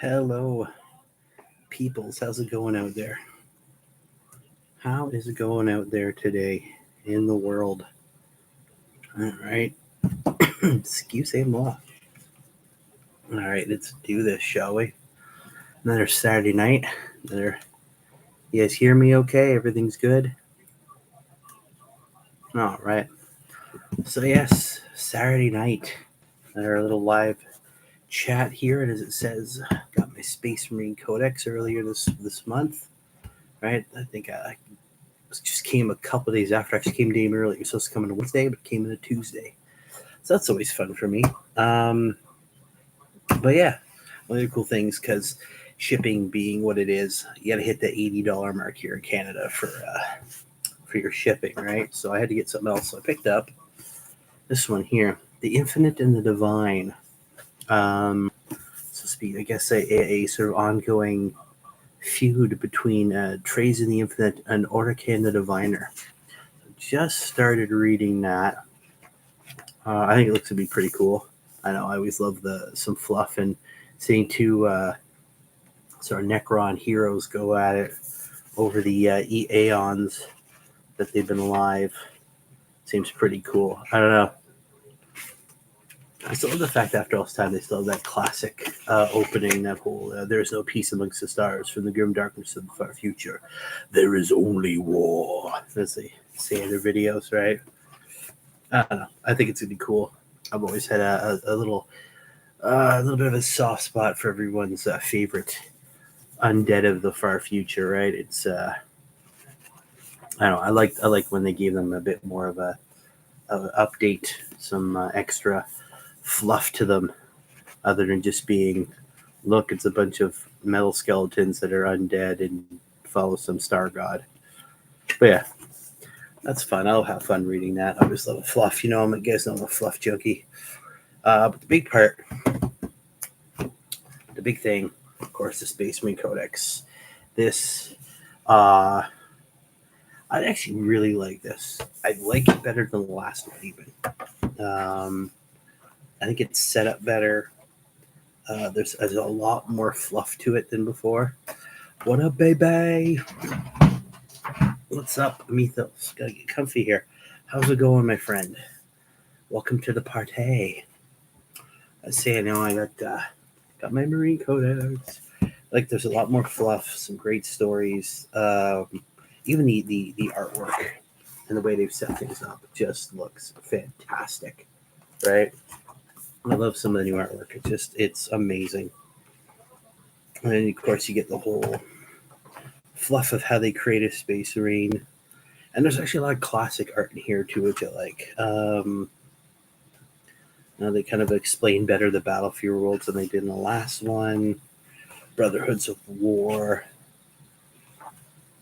Hello, peoples. How's it going out there? How is it going out there today in the world? All right. Excuse-moi. All right, let's do this, shall we? Another Saturday night. Another. You guys hear me okay? Everything's good? All right. So, yes, Saturday night. Another little live chat here. And as it says, got my Space Marine codex earlier this month. Right? I think I just came a couple days after. I actually came a day early. It was supposed to come on a Wednesday, but it came on a Tuesday. So that's always fun for me. But yeah, one of the cool things, because shipping being what it is, you got to hit the $80 mark here in Canada for your shipping, right? So I had to get something else. So I picked up this one here, The Infinite and the Divine. So speak, I guess, a sort of ongoing feud between Trays in the Infinite and Orca and the Diviner. Just started reading that. I think it looks to be pretty cool. I know I always love some fluff and seeing two sort of Necron heroes go at it over the aeons that they've been alive. Seems pretty cool. I don't know. I still love the fact that after all this time they still have that classic opening, that whole "There is no peace amongst the stars, from the grim darkness of the far future. There is only war," as they say in their videos, right? I don't know. I think it's gonna be cool. I've always had a little bit of a soft spot for everyone's favorite undead of the far future, right? It's I don't know. I like when they gave them a bit more of a update, some extra fluff to them, other than just being, look, it's a bunch of metal skeletons that are undead and follow some star god. But yeah, that's fun. I'll have fun reading that. I always love a fluff. You know, I'm a fluff junkie. But the big part, the big thing, of course, the Space Marine Codex. This, I actually really like this. I like it better than the last one, even. I think it's set up better. There's a lot more fluff to it than before. What up, baby? What's up, Amethos? Gotta get comfy here. How's it going, my friend? Welcome to the party. I say, I know I got my Marine Codex. Like, there's a lot more fluff, some great stories. Even the artwork and the way they've set things up just looks fantastic, right? I love some of the new artwork. It's amazing. And then, of course, you get the whole fluff of how they create a Space Marine. And there's actually a lot of classic art in here, too, which I like. They kind of explain better the battlefield worlds than they did in the last one. Brotherhoods of War.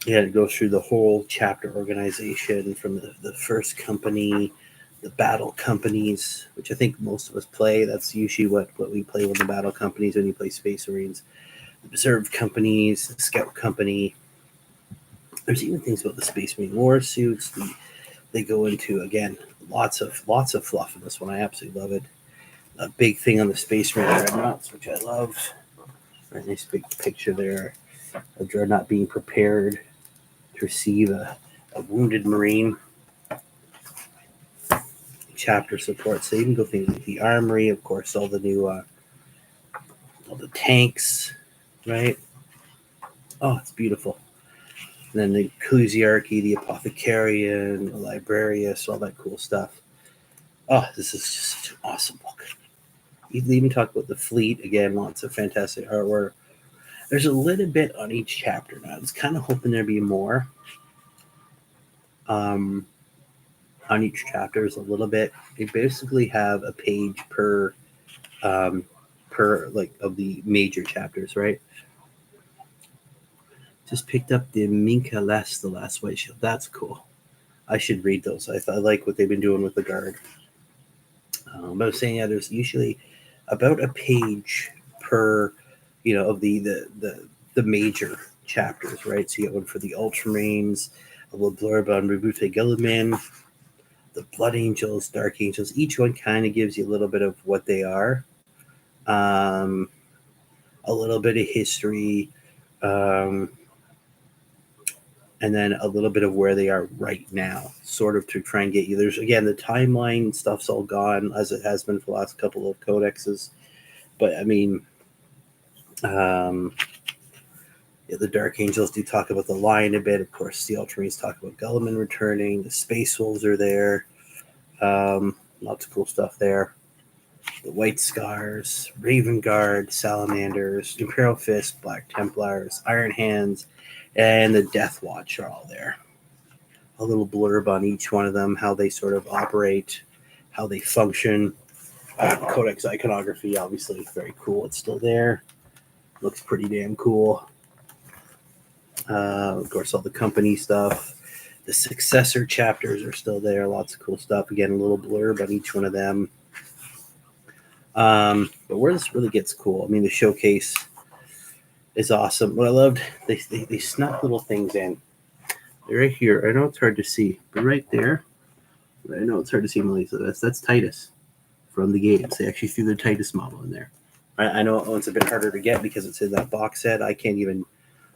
Yeah, it goes through the whole chapter organization from the first company, the battle companies, which I think most of us play. That's usually what we play with the battle companies when you play Space Marines. The Reserve companies, the Scout company. There's even things about the Space Marine war suits. They go into, again, lots of fluff in this one. I absolutely love it. A big thing on the Space Marine dreadnoughts, which I love. Right, nice big picture there. A dreadnought being prepared to receive a wounded Marine. Chapter support. So you can go things like the armory, of course, all the new all the tanks, right? Oh, it's beautiful. And then the Ecclesiarchy, the Apothecarian, the Librarius, all that cool stuff. Oh, this is just such an awesome book. You even talk about the fleet, again, lots of fantastic artwork. There's a little bit on each chapter now. I was kind of hoping there'd be more. On each chapter, there's a little bit. They basically have a page per like of the major chapters, right? Just picked up the Minka Les, the Last White Shield. That's cool. I should read those. I like what they've been doing with the Guard. But I was saying, yeah, there's usually about a page per, of the major chapters, right? So you get one for the Ultramarines, a little blurb on Rebute Gilliman, the Blood Angels, Dark Angels. Each one kind of gives you a little bit of what they are. a little bit of history, and then a little bit of where they are right now, sort of to try and get you. There's, again, the timeline stuff's all gone, as it has been for the last couple of codexes. But I mean, the Dark Angels do talk about the Lion a bit. Of course, the Ultramarines talk about Guilliman returning. The Space Wolves are there. Lots of cool stuff there. The White Scars, Raven Guard, Salamanders, Imperial Fist, Black Templars, Iron Hands, and the Death Watch are all there. A little blurb on each one of them, how they sort of operate, how they function. Codex iconography, obviously, very cool. It's still there. Looks pretty damn cool. Of course, all the company stuff. The successor chapters are still there. Lots of cool stuff. Again, a little blurb on each one of them. But where this really gets cool, I mean, the showcase is awesome. What I loved, they snuck little things in. They're right here. I know it's hard to see, but right there, I know it's hard to see, Melissa. That's Titus from the games. They actually threw the Titus model in there. I know it's a bit harder to get because it's in that box set. I can't even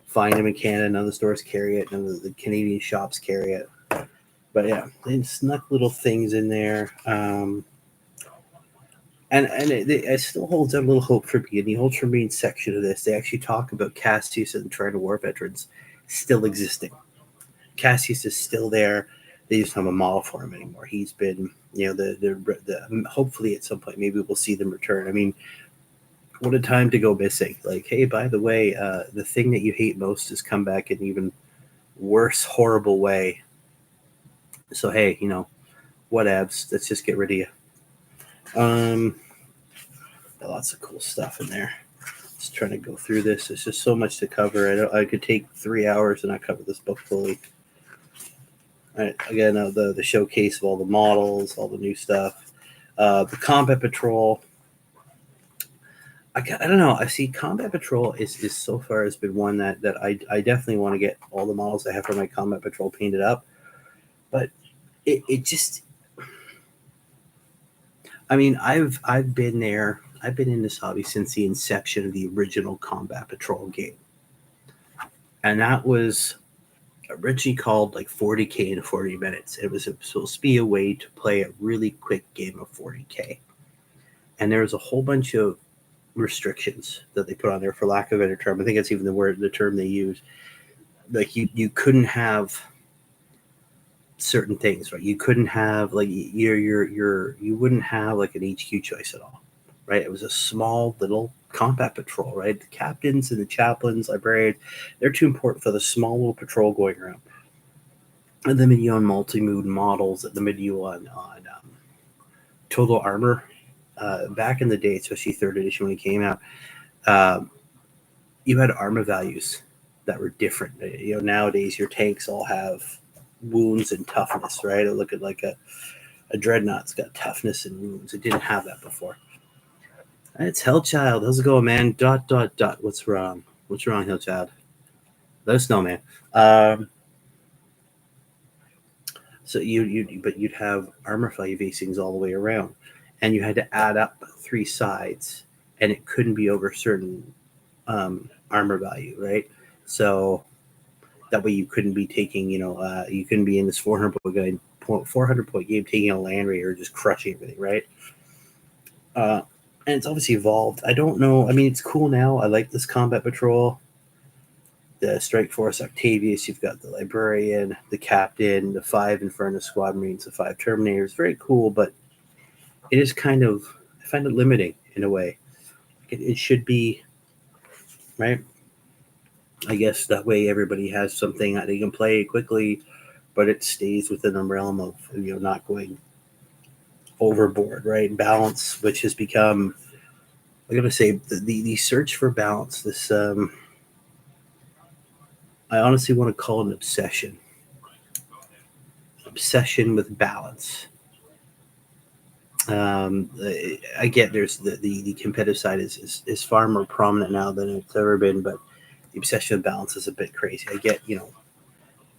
find them in Canada. None of the stores carry it. None of the Canadian shops carry it. But yeah, they snuck little things in there. And it still holds out a little hope for me. In the Ultramarine section of this, they actually talk about Cassius and the Trident War veterans still existing. Cassius is still there. They just don't have a model for him anymore. He's been, the hopefully at some point maybe we'll see them return. I mean, what a time to go missing. Like, hey, by the way, the thing that you hate most has come back in an even worse, horrible way. So, hey, whatevs. Let's just get rid of you. Lots of cool stuff in there. Just trying to go through this. There's just so much to cover. I could take 3 hours and not cover this book fully. All right, again, the showcase of all the models, all the new stuff. The Combat Patrol. I don't know. I see Combat Patrol is so far has been one that I definitely want to get all the models I have for my Combat Patrol painted up. But it just, I mean, I've been there. I've been in this hobby since the inception of the original Combat Patrol game. And that was originally called like 40K in 40 minutes. It was supposed to be a way to play a really quick game of 40K. And there was a whole bunch of restrictions that they put on there, for lack of a better term. I think that's even the term they use. Like you couldn't have certain things, right? You couldn't have like you wouldn't have like an HQ choice at all, right? It was a small little combat patrol, right? The captains and the chaplains, librarians, they're too important for the small little patrol going around. And then you on multi-mood models, at the menu on total armor. Back in the day, especially 3rd edition when it came out, you had armor values that were different. Nowadays your tanks all have wounds and toughness, right? I look at like a dreadnought's got toughness and wounds. It didn't have that before. It's Hellchild. How's it going, man? ... What's wrong? What's wrong, Hellchild? Let us know, man. So you'd have armor value facings all the way around, and you had to add up 3 sides, and it couldn't be over certain armor value, right? So that way you couldn't be taking, you couldn't be in this 400 point game taking a land raider or just crushing everything, right? And it's obviously evolved. I don't know. I mean, it's cool now. I like this Combat Patrol. The Strike Force Octavius, you've got the Librarian, the Captain, the 5 Inferno Squad Marines, the 5 Terminators. Very cool, but it is kind of, I find it limiting in a way. It should be, right? I guess that way everybody has something that they can play quickly, but it stays within the realm of, not going overboard, right? Balance, which has become, I'm going to say, the search for balance, this, I honestly want to call it an obsession. Obsession with balance. I get there's the competitive side is far more prominent now than it's ever been, but the obsession with balance is a bit crazy. I get,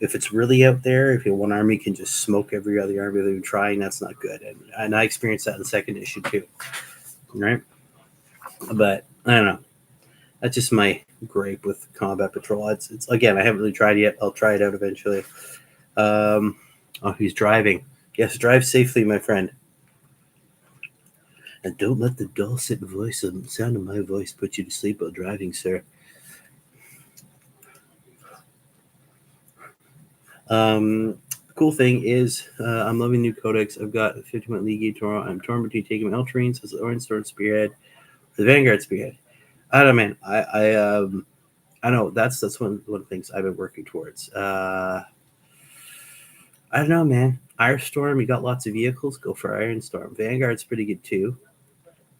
if it's really out there, if one army can just smoke every other army they're trying, that's not good. And I experienced that in 2nd issue too, right? But I don't know. That's just my gripe with combat patrol. It's again, I haven't really tried it yet. I'll try it out eventually. Oh, he's driving. Yes, drive safely, my friend. And don't let the dulcet voice and sound of my voice put you to sleep while driving, sir. Cool thing is, I'm loving new codex. I've got 50-month league tomorrow. I'm torn between taking my Ultramarines as the Orange Sword Spearhead or the Vanguard Spearhead. I don't know, man. I know that's one of the things I've been working towards. I don't know, man. Iron you got lots of vehicles. Go for Iron Storm. Vanguard's pretty good too.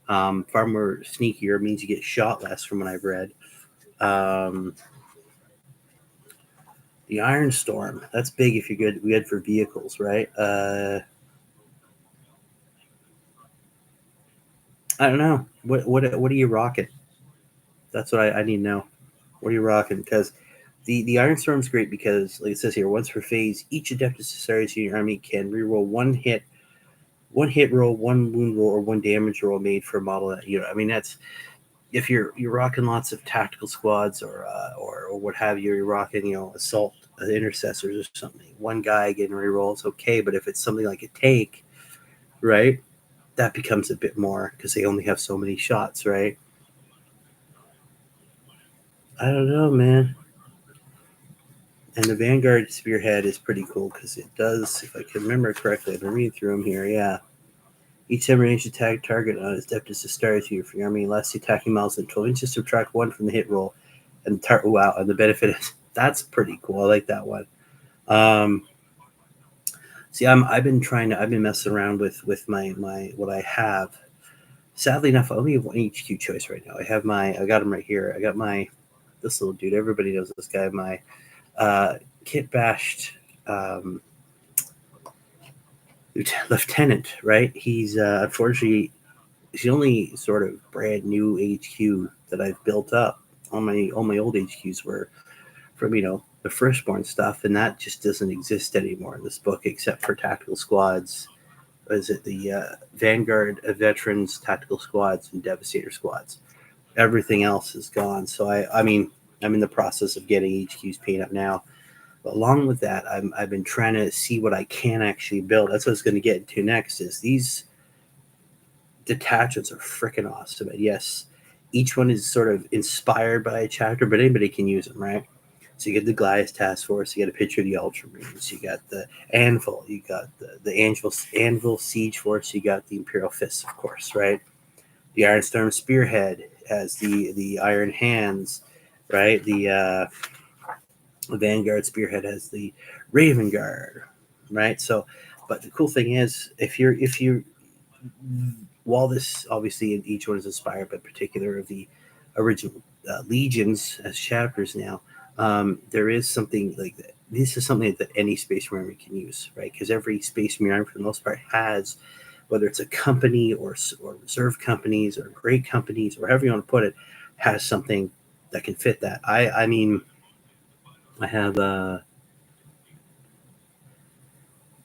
Far more sneakier, means you get shot less, from what I've read. The Iron Storm, that's big if you're good for vehicles, right? I don't know. What are you rocking? That's what I need to know. What are you rocking? Because the Iron Storm's great because, like it says here, once per phase, each Adeptus Astartes in your army can reroll one hit roll, one wound roll, or one damage roll made for a model that I mean, that's if you're rocking lots of tactical squads or what have you, you're rocking assault intercessors or something. One guy getting reroll is okay, but if it's something like a take, right, that becomes a bit more because they only have so many shots, right? I don't know, man. And the Vanguard Spearhead is pretty cool because it does, if I can remember correctly, I've been reading through them here, yeah. Each time ranged attack target on its Adeptus Astartes you for your army lasts the attacking miles than 12 inches, subtract 1 from the hit roll. And wow, and the benefit is, that's pretty cool. I like that one. See, I've been messing around with my what I have. Sadly enough, I only have one HQ choice right now. I got him right here. I got this little dude. Everybody knows this guy. My kit bashed lieutenant, right? He's unfortunately he's the only sort of brand new HQ that I've built up. All my old HQs were from the firstborn stuff, and that just doesn't exist anymore in this book except for tactical squads. Is it the Vanguard Veterans Tactical Squads and Devastator Squads? Everything else is gone. So I mean, I'm in the process of getting HQs paid up now. But along with that, I've been trying to see what I can actually build. That's what I was going to get into next. Is these detachments are freaking awesome. And yes, each one is sort of inspired by a chapter, but anybody can use them, right? So you get the Goliath Task Force, you get a picture of the Ultramarines, you got the Anvil, you got the Anvil Siege Force, you got the Imperial Fists, of course, right? The Iron Storm Spearhead has the Iron Hands, right? The Vanguard Spearhead has the Raven Guard, right? So, but the cool thing is, if you while this obviously each one is inspired by particular of the original legions as chapters now, there is something like that. This is something that any Space Marine can use, right? Because every Space Marine, for the most part, has, whether it's a company or reserve companies or great companies or however you want to put it, has something that can fit that. I mean, I have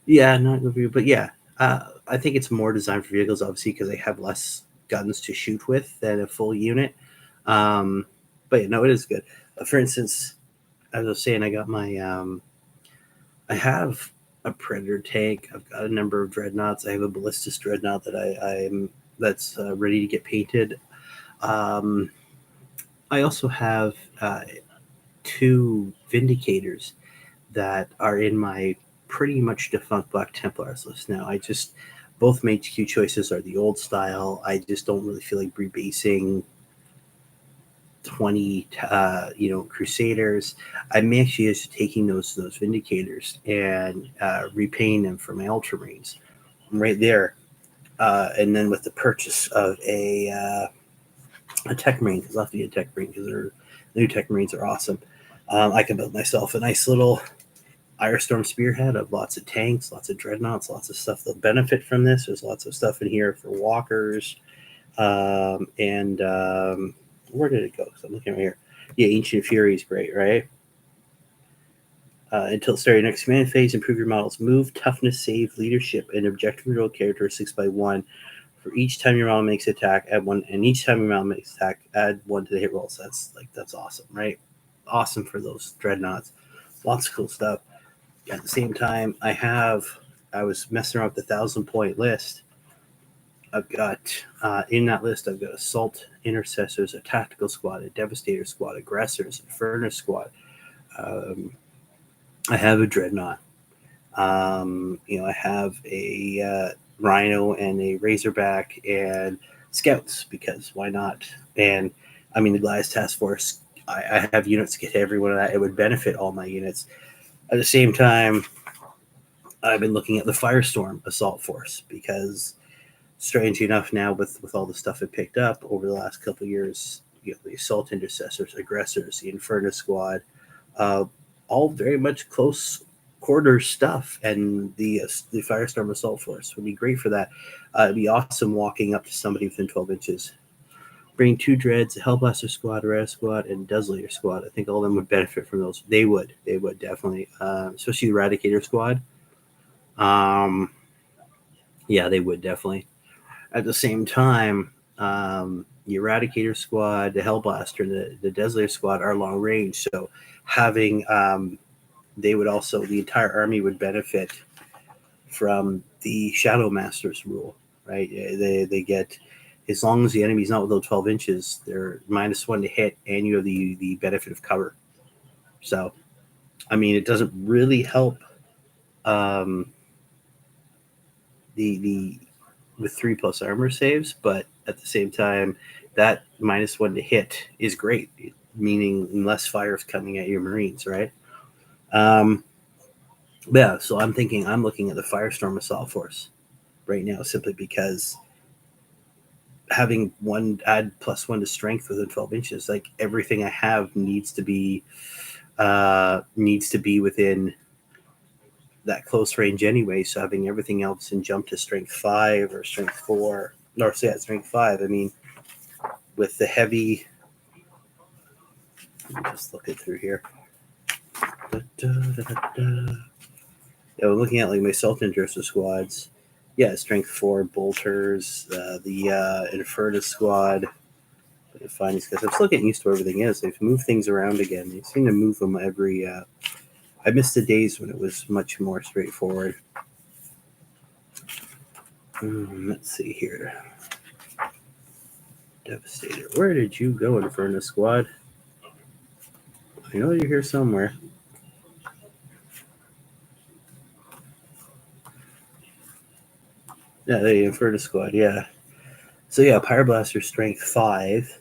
yeah, not review, but yeah, I think it's more designed for vehicles, obviously, because they have less guns to shoot with than a full unit. But yeah, no, it is good. For instance, as I was saying, I have a Predator tank. I've got a number of dreadnoughts. I have a ballistic dreadnought that's ready to get painted. Um, I also have two Vindicators that are in my pretty much defunct Black Templars list now. Both my HQ choices are the old style. I just don't really feel like rebasing 20 Crusaders. I'm actually just taking those Vindicators and repainting them for my Ultramarines right there. And then with the purchase of a Tech Marine, because I'll have to get a Tech Marine because the new Tech Marines are awesome. I can build myself a nice little Iron Spearhead of lots of tanks, lots of dreadnoughts, lots of stuff that'll benefit from this. There's lots of stuff in here for walkers. And where did it go? So I'm looking right here. Yeah, Ancient Fury is great, right? Until start your next command phase, improve your model's move, toughness, save, leadership, and objective control characteristics by 1 For each time your model makes attack, add one, and each time your model makes attack, add one to the hit rolls. That's awesome, right? Awesome for those dreadnoughts. Lots of cool stuff. At the same time, I was messing around with the 1,000-point list. I've got in that list, I've got assault intercessors, a tactical squad, a devastator squad, aggressors, a furnace squad. I have a dreadnought. I have a rhino and a razorback and scouts, because why not? And I mean, the Goliath Task Force, I have units to get every one of that. It would benefit all my units. At the same time, I've been looking at the Firestorm Assault Force, because strangely enough, now with all the stuff I picked up over the last couple of years, the assault intercessors, aggressors, the Inferno Squad, all very much close quarter stuff, and the Firestorm Assault Force would be great for that. It'd be awesome walking up to somebody within 12 inches. Bring 2 Dreads, a Hellblaster Squad, a Red Squad, and Desolator Squad. I think all of them would benefit from those. They would definitely, especially the Eradicator Squad. Yeah, they would definitely. At the same time, the Eradicator Squad, the Hellblaster, the Desolator Squad are long range, so having they would also, the entire army would benefit from the Shadow Masters rule, right? They get, as long as the enemy's not within 12 inches, they're -1 to hit, and you have the benefit of cover. So, I mean, it doesn't really help the with 3+ armor saves, but at the same time, that -1 to hit is great, meaning less fire is coming at your Marines, right? Yeah, so I'm looking at the Firestorm Assault Force right now, simply because having add +1 to strength within 12 inches, like everything I have needs to be within that close range anyway. So having everything else and jump to strength 5 or strength 4, or say at strength 5. I mean, with the heavy, let me just look it through here. Yeah, we're looking at like my self-interest squads. Yeah, strength 4 bolters, the Inferno Squad. I find these guys. I'm still getting used to where everything is. They've moved things around again. They seem to move them every. I missed the days when it was much more straightforward. Let's see here. Devastator. Where did you go, Inferno Squad? I know you're here somewhere. Yeah, the Inferno Squad, yeah. So yeah, Pyreblaster strength 5.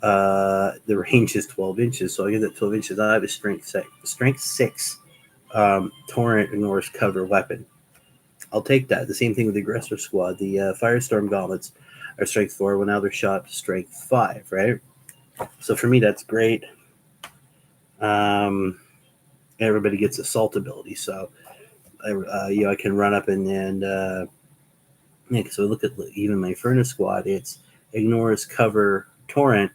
The range is 12 inches, so I get that 12 inches. I have a strength 6 torrent ignores cover weapon. I'll take that. The same thing with the Aggressor Squad. The Firestorm Gauntlets are strength 4, when now they're shot to strength 5, right? So for me, that's great. Everybody gets assault ability, so I can run up and so look at even my Furnace Squad. It's ignores cover torrent,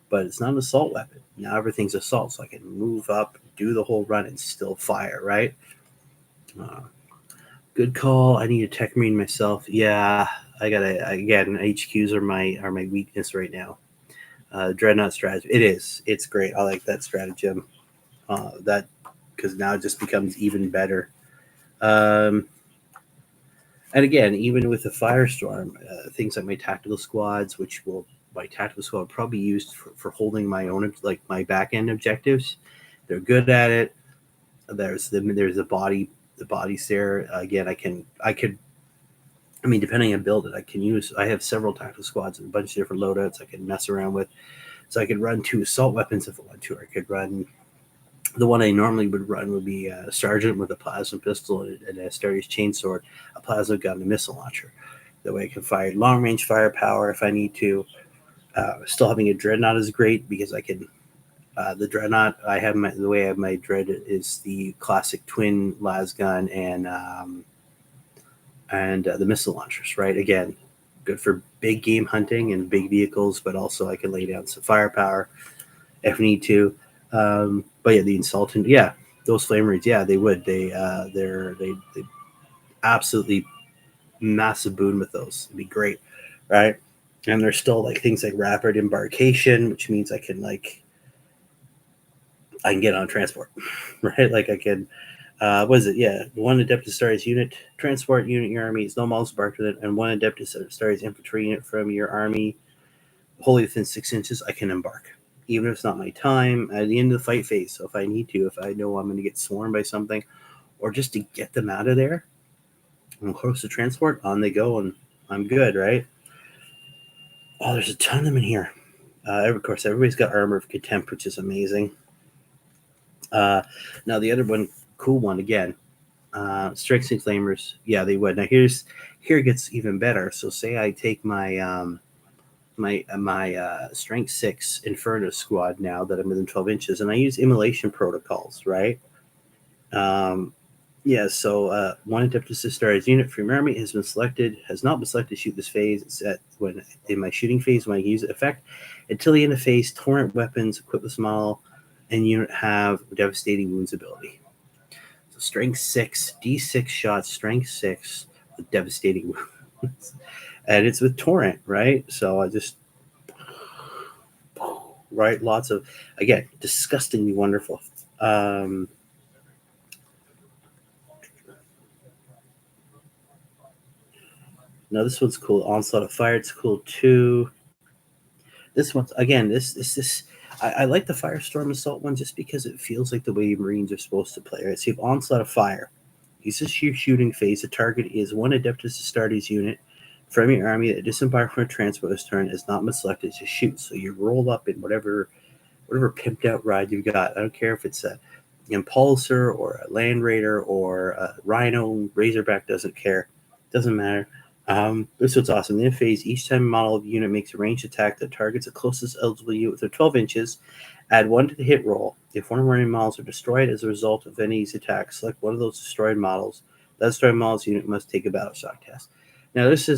but it's not an assault weapon. Now everything's assault, so I can move up, do the whole run, and still fire, right? Good call. I need a Tech Marine myself. Yeah, I gotta, again, HQs are my weakness right now. Dreadnought strategy. It's great. I like that stratagem. That, because now it just becomes even better. And again, even with the Firestorm, things like my tactical squads, my tactical squad will probably be used for holding my own, like my back end objectives. They're good at it. There's the bodies there. Again, I mean, depending on build it, I have several tactical squads and a bunch of different loadouts I can mess around with. So I could run 2 assault weapons if I want to. I could run, the one I normally would run would be a sergeant with a plasma pistol and a Asterius chainsword, a plasma gun, and a missile launcher. That way I can fire long range firepower if I need to. Still having a dreadnought is great, because I can. The dreadnought, the way I have my dread is the classic twin las gun and the missile launchers, right? Again, good for big game hunting and big vehicles, but also I can lay down some firepower if need to. But yeah, the insultant, yeah, those flame reeds, yeah, they would. They absolutely massive boon with those. It'd be great. right? And there's still like things like rapid embarkation, which means I can get on transport, right? Like I can, what is it? Yeah, one Adeptus Astartes unit, transport unit in your army is no models embarked with it, and one Adeptus Astartes infantry unit from your army, wholly within 6 inches, I can embark. Even if it's not my time, at the end of the fight phase. So if I need to, if I know I'm going to get swarmed by something, or just to get them out of there, I'm close to transport, on they go, and I'm good, right? Oh, there's a ton of them in here. Of course, everybody's got Armor of Contempt, which is amazing. Now, the other one, cool one again, Strength 6 Flamers, yeah, they would. Now, here it gets even better. So, say I take my my Strength 6 Inferno squad now that I'm within 12 inches, and I use Immolation protocols, right? Yeah, so one Adeptus Astartes unit from your army has not been selected to shoot this phase. It's in my shooting phase when I use the effect. Until the end of phase, torrent weapons equipped with model and unit have devastating wounds ability. So strength 6, D6 shots, strength 6 with devastating wounds. And it's with torrent, right? So I just lots of, again, disgustingly wonderful. Now this one's cool. Onslaught of Fire, it's cool too. This one's, again, this I like the Firestorm Assault one just because it feels like the way Marines are supposed to play. Right? So you have Onslaught of Fire. Use this your shooting phase. The target is one Adeptus Astartes unit from your army that disembarked from a transport this turn has not been selected to shoot. So you roll up in whatever pimped out ride you've got. I don't care if it's a Impulsor or a Land Raider or a Rhino, Razorback, doesn't care. Doesn't matter. This one's awesome. In phase, each time a model of unit makes a ranged attack that targets the closest eligible unit within 12 inches, add 1 to the hit roll. If one of our models are destroyed as a result of any of these attacks, select one of those destroyed models. That destroyed model's unit must take a battle shock test. Now, this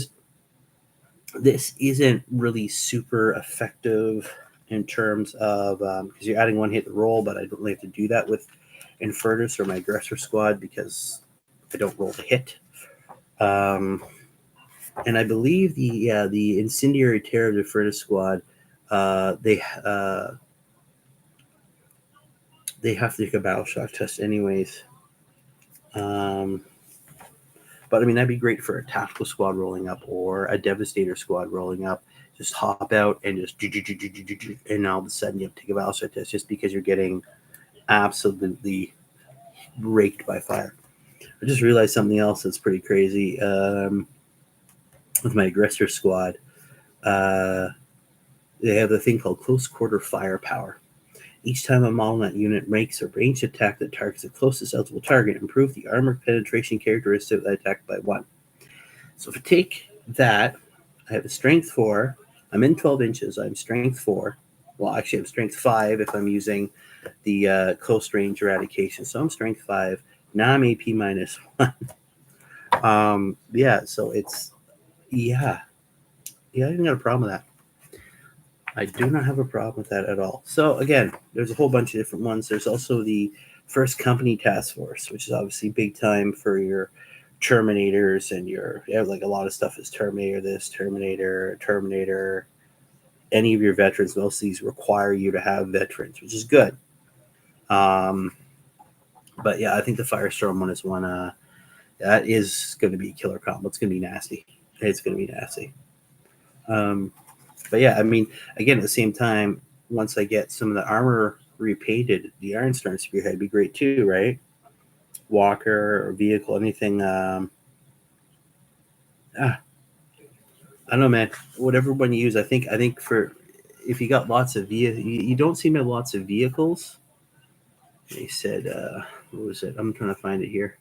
isn't really super effective in terms of because you're adding 1 hit to roll, but I don't really have to do that with Infernus or my aggressor squad because I don't roll the hit. And I believe the Incendiary Terror of the Infernus squad, they have to take a battle shock test anyways. But I mean, that'd be great for a tactical squad rolling up or a Devastator squad rolling up. Just hop out and just, and all of a sudden you have to take a battle shock test just because you're getting absolutely raked by fire. I just realized something else that's pretty crazy. With my aggressor squad, they have a thing called close quarter firepower. Each time a model in that unit makes a ranged attack that targets the closest eligible target, improve the armor penetration characteristic of that attack by 1. So if I take that, I have a strength 4. I'm in 12 inches. I'm strength 4. Well, actually, I'm strength 5 if I'm using the close range eradication. So I'm strength 5. Now I'm AP minus 1. Yeah, so it's, yeah, I haven't got a problem with that. I do not have a problem with that at all. So again, there's a whole bunch of different ones. There's also the First Company Task Force, which is obviously big time for your Terminators and like a lot of stuff is Terminator. Any of your veterans, most of these require you to have veterans, which is good. But yeah, I think the Firestorm one is one that is going to be a killer combo. It's going to be nasty. It's going to be nasty. But yeah, I mean, again, at the same time, once I get some of the armor repainted, the Ironstorm Spearhead would be great too, right? Walker or vehicle, anything. I don't know, man. Whatever one you use, I think for if you got lots of you don't seem to have lots of vehicles. They said, what was it? I'm trying to find it here.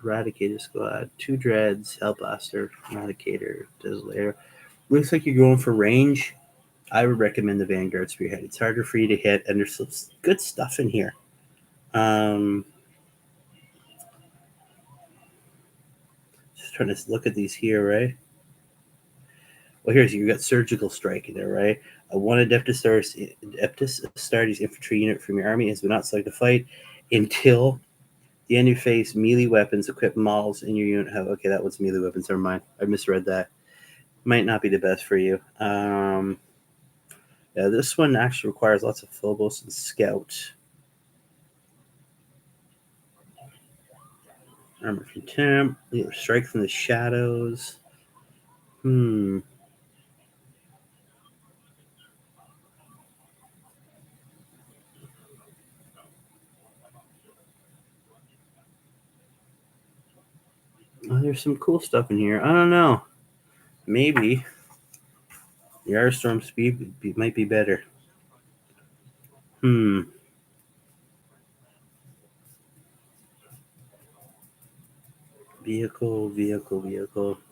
Eradicator squad, 2 dreads, Hellblaster, Eradicator, Desolator. Looks like you're going for range. I would recommend the Vanguard Spearhead. It's harder for you to hit, and there's some good stuff in here. Just trying to look at these here, right? Well, you've got Surgical Strike in there, right? One Adeptus Astartes infantry unit from your army has been not selected to fight until the end of your phase. Melee weapons equipped models in your unit have. Okay, that was melee weapons. Never mind. I misread that. might not be the best for you. Yeah, this one actually requires lots of Phobos and Scout. Armor Contempt, Strike from the Shadows. Oh, there's some cool stuff in here. I don't know. Maybe the Arstorm speed might be better. Vehicle.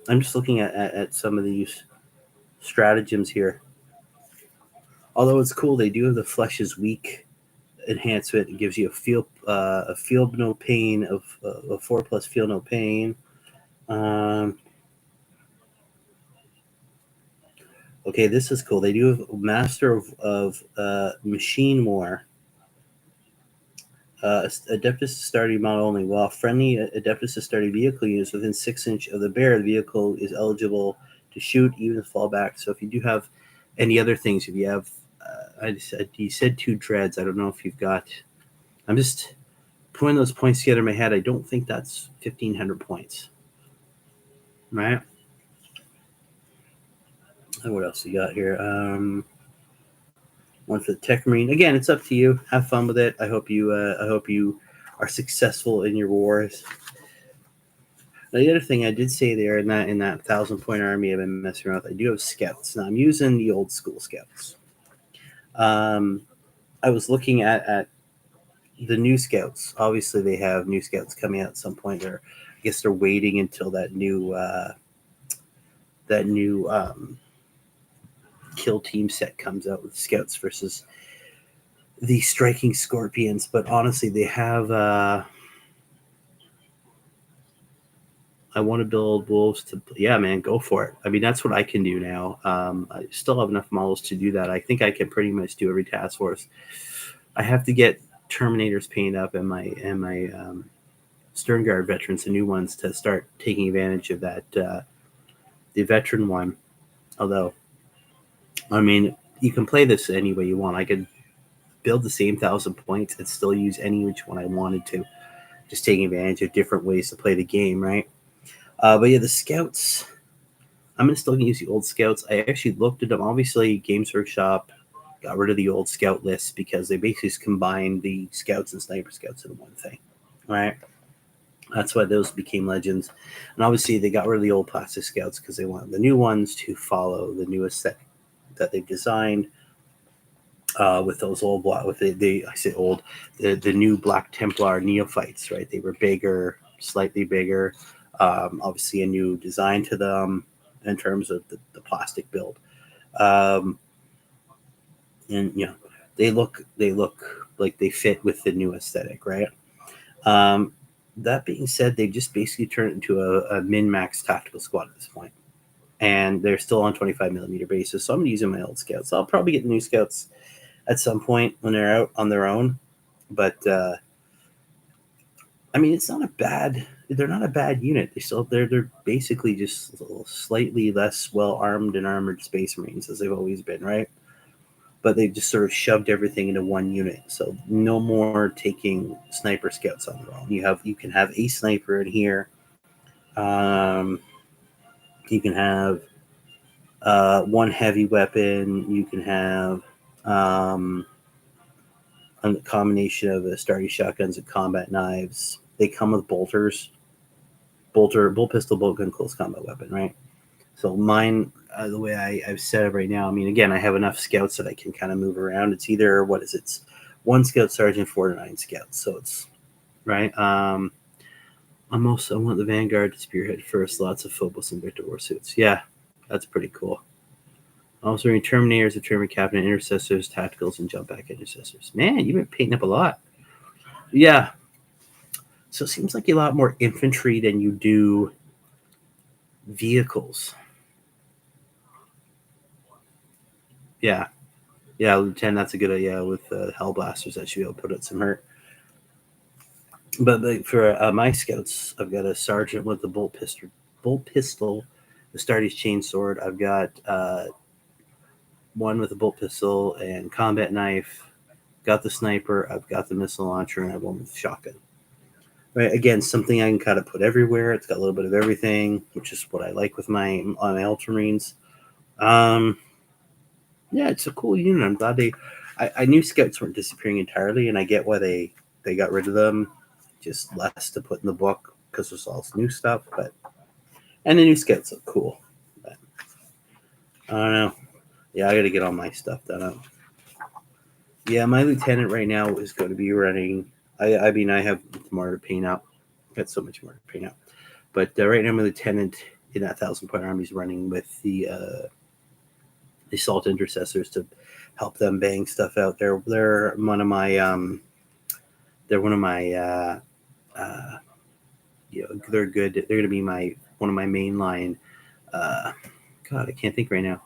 I'm just looking at some of these stratagems here. Although it's cool, they do have the Flesh is Weak enhancement. It gives you a feel no pain of a 4+ feel no pain. Okay, this is cool. They do have Master of Machine War. Adeptus is starting model only. While friendly Adeptus is starting vehicle units within 6 inch of the bear, the vehicle is eligible to shoot, even fall back. So if you do have any other things, if you have, you said 2 dreads. I don't know if you've got. I'm just putting those points together in my head. I don't think that's 1,500 points, right? And what else you got here? One for the Tech Marine. Again, it's up to you. Have fun with it. I hope you are successful in your wars. Now, the other thing I did say there in that 1,000-point army I've been messing around with, I do have scouts. Now I'm using the old school scouts. I was looking at the new scouts. Obviously, they have new scouts coming out at some point. I guess they're waiting until that new kill team set comes out with scouts versus the striking scorpions. But honestly, they have. I want to build wolves to. Yeah, man, go for it. I mean, that's what I can do now. I still have enough models to do that. I think I can pretty much do every task force. I have to get Terminators painted up and my Stern Guard veterans, the new ones, to start taking advantage of that. The veteran one, although, I mean, you can play this any way you want. I could build the same 1,000 points and still use any which one I wanted to, just taking advantage of different ways to play the game, right? But yeah, the scouts, I'm still going to use the old scouts. I actually looked at them. Obviously, Games Workshop got rid of the old scout lists because they basically combined the scouts and sniper scouts in one thing, right? That's why those became legends. And obviously, they got rid of the old plastic scouts because they wanted the new ones to follow the newest set that they've designed. With those old the new Black Templar neophytes, right? They were bigger, slightly bigger. Obviously, a new design to them in terms of the plastic build, and they look like they fit with the new aesthetic, right? That being said, they've just basically turned it into a min-max tactical squad at this point, and they're still on 25mm basis. So I'm using my old scouts. I'll probably get the new scouts at some point when they're out on their own. But I mean, it's not a bad. They're not a bad unit. They're basically just slightly less well armed and armored Space Marines as they've always been, right? But they've just sort of shoved everything into one unit. So no more taking sniper scouts on their own. You can have a sniper in here. You can have one heavy weapon. You can have a combination of starting shotguns and combat knives. They come with bolters, bolt pistol, bolt gun, close combat weapon, right? So mine, the way I've set it right now, I mean, again, I have enough scouts that I can kind of move around. It's either, it's 1 scout sergeant, 4 to 9 scouts. So it's, right? I want the Vanguard to spearhead first. Lots of Phobos and Victor War suits. Yeah, that's pretty cool. Also, Terminators, the Terminator Captain, Intercessors, Tacticals, and Jump Back Intercessors. Man, you've been painting up a lot. Yeah. So it seems like a lot more infantry than you do vehicles. Yeah. Yeah, Lieutenant, that's a good idea with Hellblasters. That should be able to put out some hurt. But for my scouts, I've got a sergeant with the bolt pistol, Astartes chainsword. I've got one with a bolt pistol and combat knife. Got the sniper. I've got the missile launcher, and I have one with shotgun. Right, again, something I can kind of put everywhere. It's got a little bit of everything, which is what I like with my Ultramarines. Yeah, it's a cool unit. I'm glad I knew scouts weren't disappearing entirely, and I get why they got rid of them. Just less to put in the book because there's all this new stuff. And the new scouts look cool. But I don't know. Yeah, I got to get all my stuff done. Yeah, my lieutenant right now is going to be running. I mean, I have more to paint out. I've got so much more to paint out. But right now, my lieutenant in that 1,000-point army is running with the assault intercessors to help them bang stuff out. They're one of my they're good. They're going to be one of my mainline. God, I can't think right now.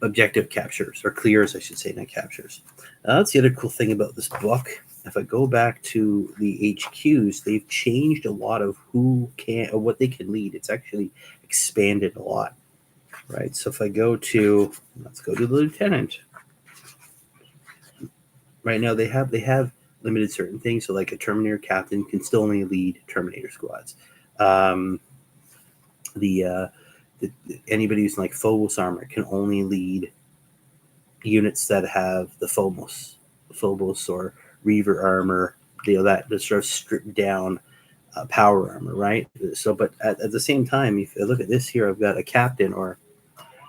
Objective captures or clears, I should say, not captures. That's the other cool thing about this book. If I go back to the HQs, they've changed a lot of who can or what they can lead. It's actually expanded a lot, right? So if I go to, let's go to the lieutenant. Right now they have limited certain things. So like a Terminator captain can still only lead Terminator squads. Anybody who's like Phobos armor can only lead units that have the Phobos or Reaver armor, that sort of stripped down power armor, right? So, but at the same time, if I look at this here, I've got a captain or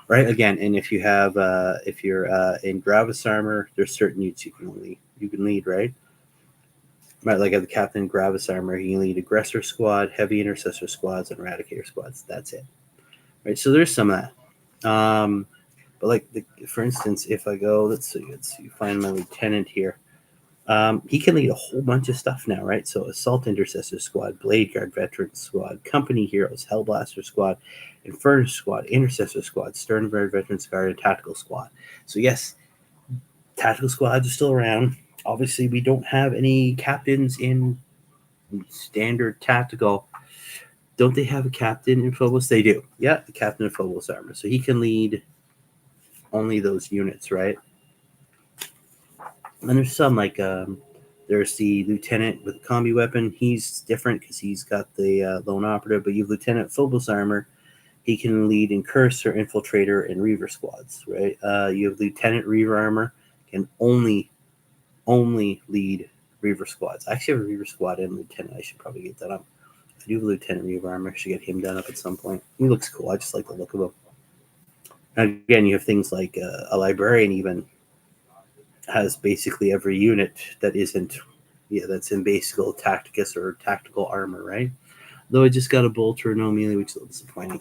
right again, and if you have if you're in Gravis armor, there's certain units you can lead, right? Right, like the captain Gravis armor, he can lead aggressor squad, heavy intercessor squads, and eradicator squads. That's it. Right, so there's some of that. But like, for instance, if I go, let's see, find my lieutenant here. He can lead a whole bunch of stuff now, right? So Assault Intercessor Squad, Blade Guard Veteran Squad, Company Heroes, Hellblaster Squad, Inferno Squad, Intercessor Squad, Stern Guard Veterans Guard, and Tactical Squad. So yes, Tactical Squads are still around. Obviously, we don't have any captains in standard tactical. Don't they have a captain in Phobos? They do. Yeah, the captain of Phobos armor. So he can lead only those units, right? And there's some like there's the lieutenant with a combi weapon. He's different because he's got the lone operative. But you have Lieutenant Phobos armor. He can lead in Cursor, Infiltrator, and Reaver squads, right? You have Lieutenant Reaver armor can only lead Reaver squads. I actually have a Reaver squad and Lieutenant. I should probably get that up. I do have Lieutenant Reaver armor. I should get him done up at some point. He looks cool. I just like the look of him. And again, you have things like a librarian even has basically every unit that isn't, that's in basic tacticus or tactical armor, right? Though I just got a bolter, no melee, which is a little disappointing.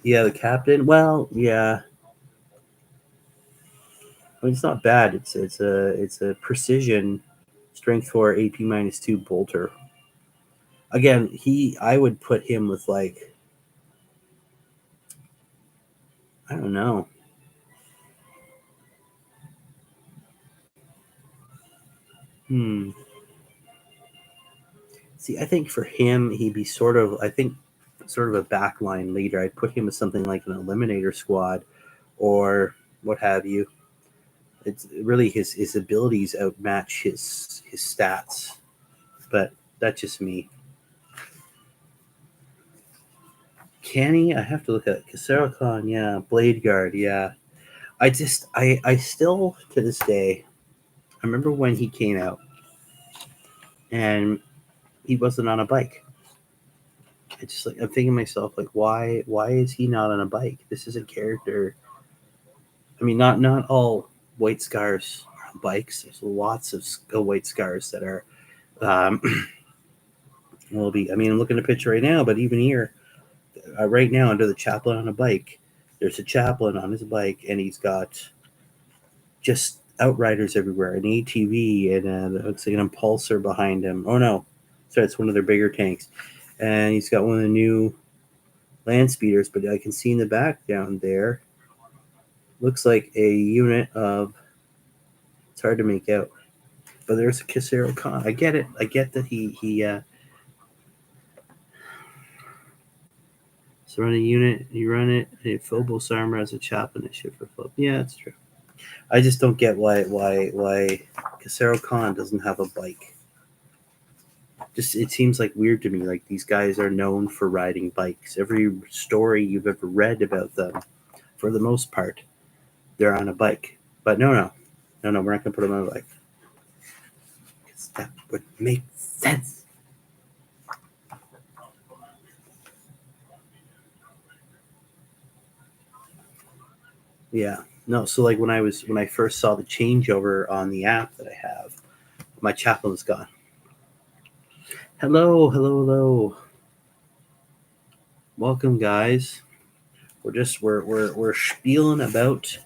Yeah, the captain. Well, yeah. I mean, it's not bad. It's a precision, strength 4, AP -2 bolter. Again, I would put him with like, I don't know. See, I think for him, he'd be sort of a backline leader. I'd put him with something like an Eliminator squad or what have you. It's really his abilities outmatch his stats, but that's just me. Can he? I have to look at it. Casero Khan, yeah. Blade Guard, yeah. I still to this day, I remember when he came out, and he wasn't on a bike. I just I'm thinking to myself like, why is he not on a bike? This is a character. I mean, not all White Scars are on bikes. There's lots of White Scars that are. Will be. I mean, I'm looking at a picture right now, but even here, right now, under the chaplain on a bike, there's a chaplain on his bike, and he's got just outriders everywhere, an ATV, and it looks like an impulsor behind him. Oh no, sorry, it's one of their bigger tanks, and he's got one of the new land speeders. But I can see in the back down there, looks like a unit of. It's hard to make out, but there's a Casero Khan. I get it. I get that he So run a unit, you run it, a Phobos armor as a chaplain and shit for flip. Yeah, that's true. I just don't get why Casero Khan doesn't have a bike. Just it seems like weird to me. Like these guys are known for riding bikes. Every story you've ever read about them, for the most part, they're on a bike. But no, we're not gonna put them on a bike. Because that would make sense. Yeah. No, so like when I first saw the changeover on the app that I have, my chaplain was gone. Hello. Welcome, guys. We're spieling about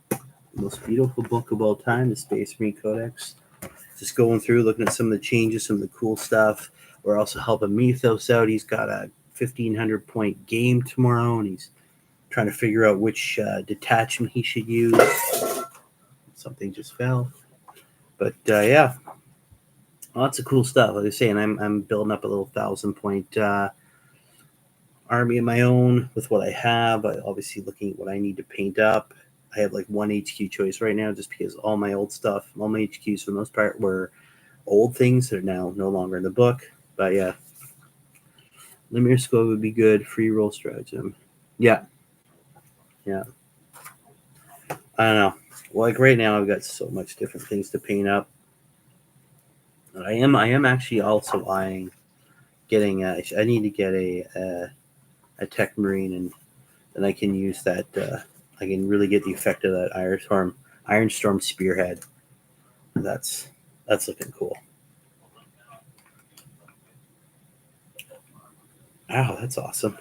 the most beautiful book of all time, the Space Marine Codex. Just going through, looking at some of the changes, some of the cool stuff. We're also helping Mythos out. He's got a 1,500 point game tomorrow, and he's trying to figure out which detachment he should use. Something just fell, but yeah, lots of cool stuff. Like I say, and I'm building up a little 1,000 point army of my own with what I have. I obviously looking at what I need to paint up. I have like one HQ choice right now, just because all my old stuff, all my HQs for the most part were old things that are now no longer in the book. But yeah, Lemire Squad would be good. Free roll stratagem. Yeah. I don't know. Well, like right now, I've got so much different things to paint up. I am actually also eyeing getting. I need to get a tech marine, and then I can use that. I can really get the effect of that Iron Storm spearhead. That's looking cool. Wow, that's awesome.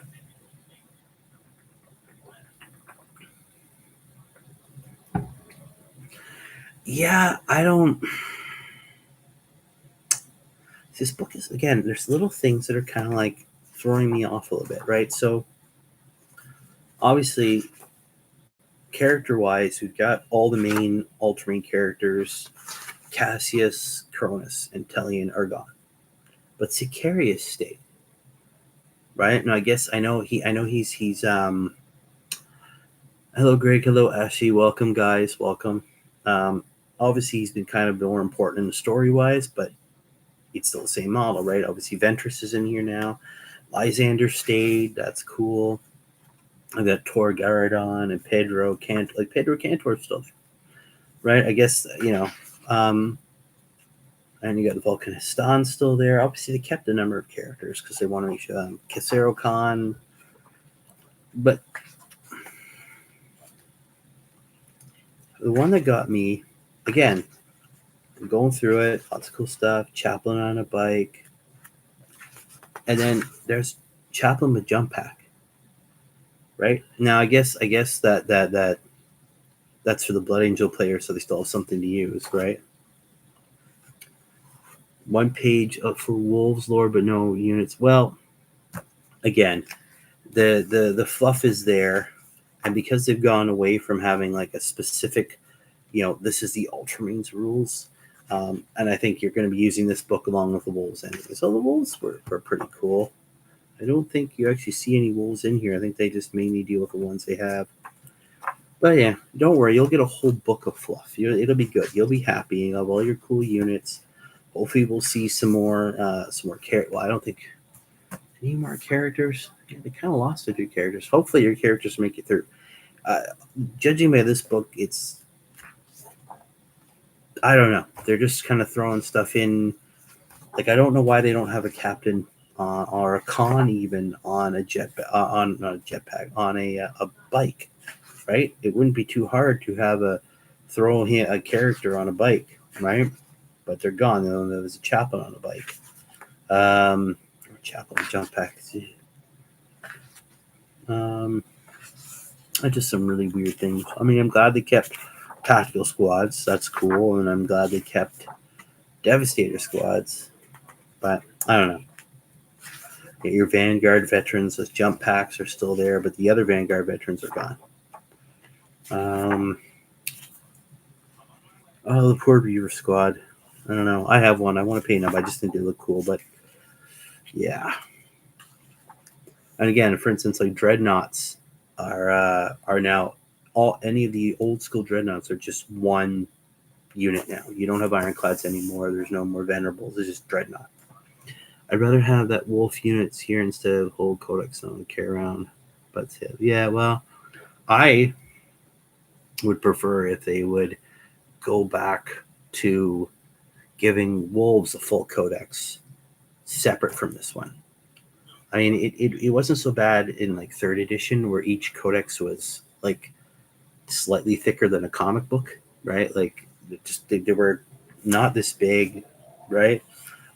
Yeah, I don't. This book is, again, there's little things that are kind of like throwing me off a little bit, right? So obviously, character wise, we've got all the main Ultramarine characters. Cassius, Cronus, and Tellian are gone, but Sicarius stayed. Right? No, I know he's hello Greg, hello Ashley, welcome guys, welcome. Obviously he's been kind of more important in the story wise, but it's still the same model, right? Obviously Ventress is in here now. Lysander stayed, that's cool. I've got Tor Garadon and Pedro Cantor, like Pedro Cantor stuff, right? I guess and you got the Volcanistan still there. Obviously, they kept a number of characters because they want to make sure Casero Khan. But the one that got me, again, I'm going through it, lots of cool stuff. Chaplain on a bike, and then there's Chaplain with jump pack. Right now, I guess that that's for the Blood Angel players, so they still have something to use, right? One page for Wolves lore, but no units. Well, again, the fluff is there, and because they've gone away from having like a specific, this is the Ultramarines rules, and I think you're going to be using this book along with the Wolves anyway. So the Wolves were pretty cool. I don't think you actually see any Wolves in here. I think they just mainly deal with the ones they have. But yeah, don't worry. You'll get a whole book of fluff. It'll be good. You'll be happy. You'll have all your cool units. Hopefully, we'll see some more characters. Well, I don't think any more characters. Yeah, they kind of lost a few characters. Hopefully, your characters make it through. Judging by this book, I don't know. They're just kind of throwing stuff in. Like I don't know why they don't have a captain or a con even on a jetpack on a bike, right? It wouldn't be too hard to have throw a character on a bike, right? But they're gone. There's a chaplain on a bike. Chaplain jump pack. Just some really weird things. I mean, I'm glad they kept tactical squads. That's cool, and I'm glad they kept Devastator squads. But I don't know. Your Vanguard veterans, those jump packs are still there, but the other Vanguard veterans are gone. Oh, the poor Beaver squad. I don't know. I have one. I want to paint them. I just think they look cool, but yeah. And again, for instance, like dreadnoughts are now any of the old school dreadnoughts are just one unit now. You don't have ironclads anymore. There's no more venerables. It's just dreadnought. I'd rather have that wolf units here instead of whole codex. I don't care around. But yeah, well, I would prefer if they would go back to giving wolves a full codex separate from this one. I mean, it wasn't so bad in like third edition where each codex was like slightly thicker than a comic book, right? Like just they were not this big, right?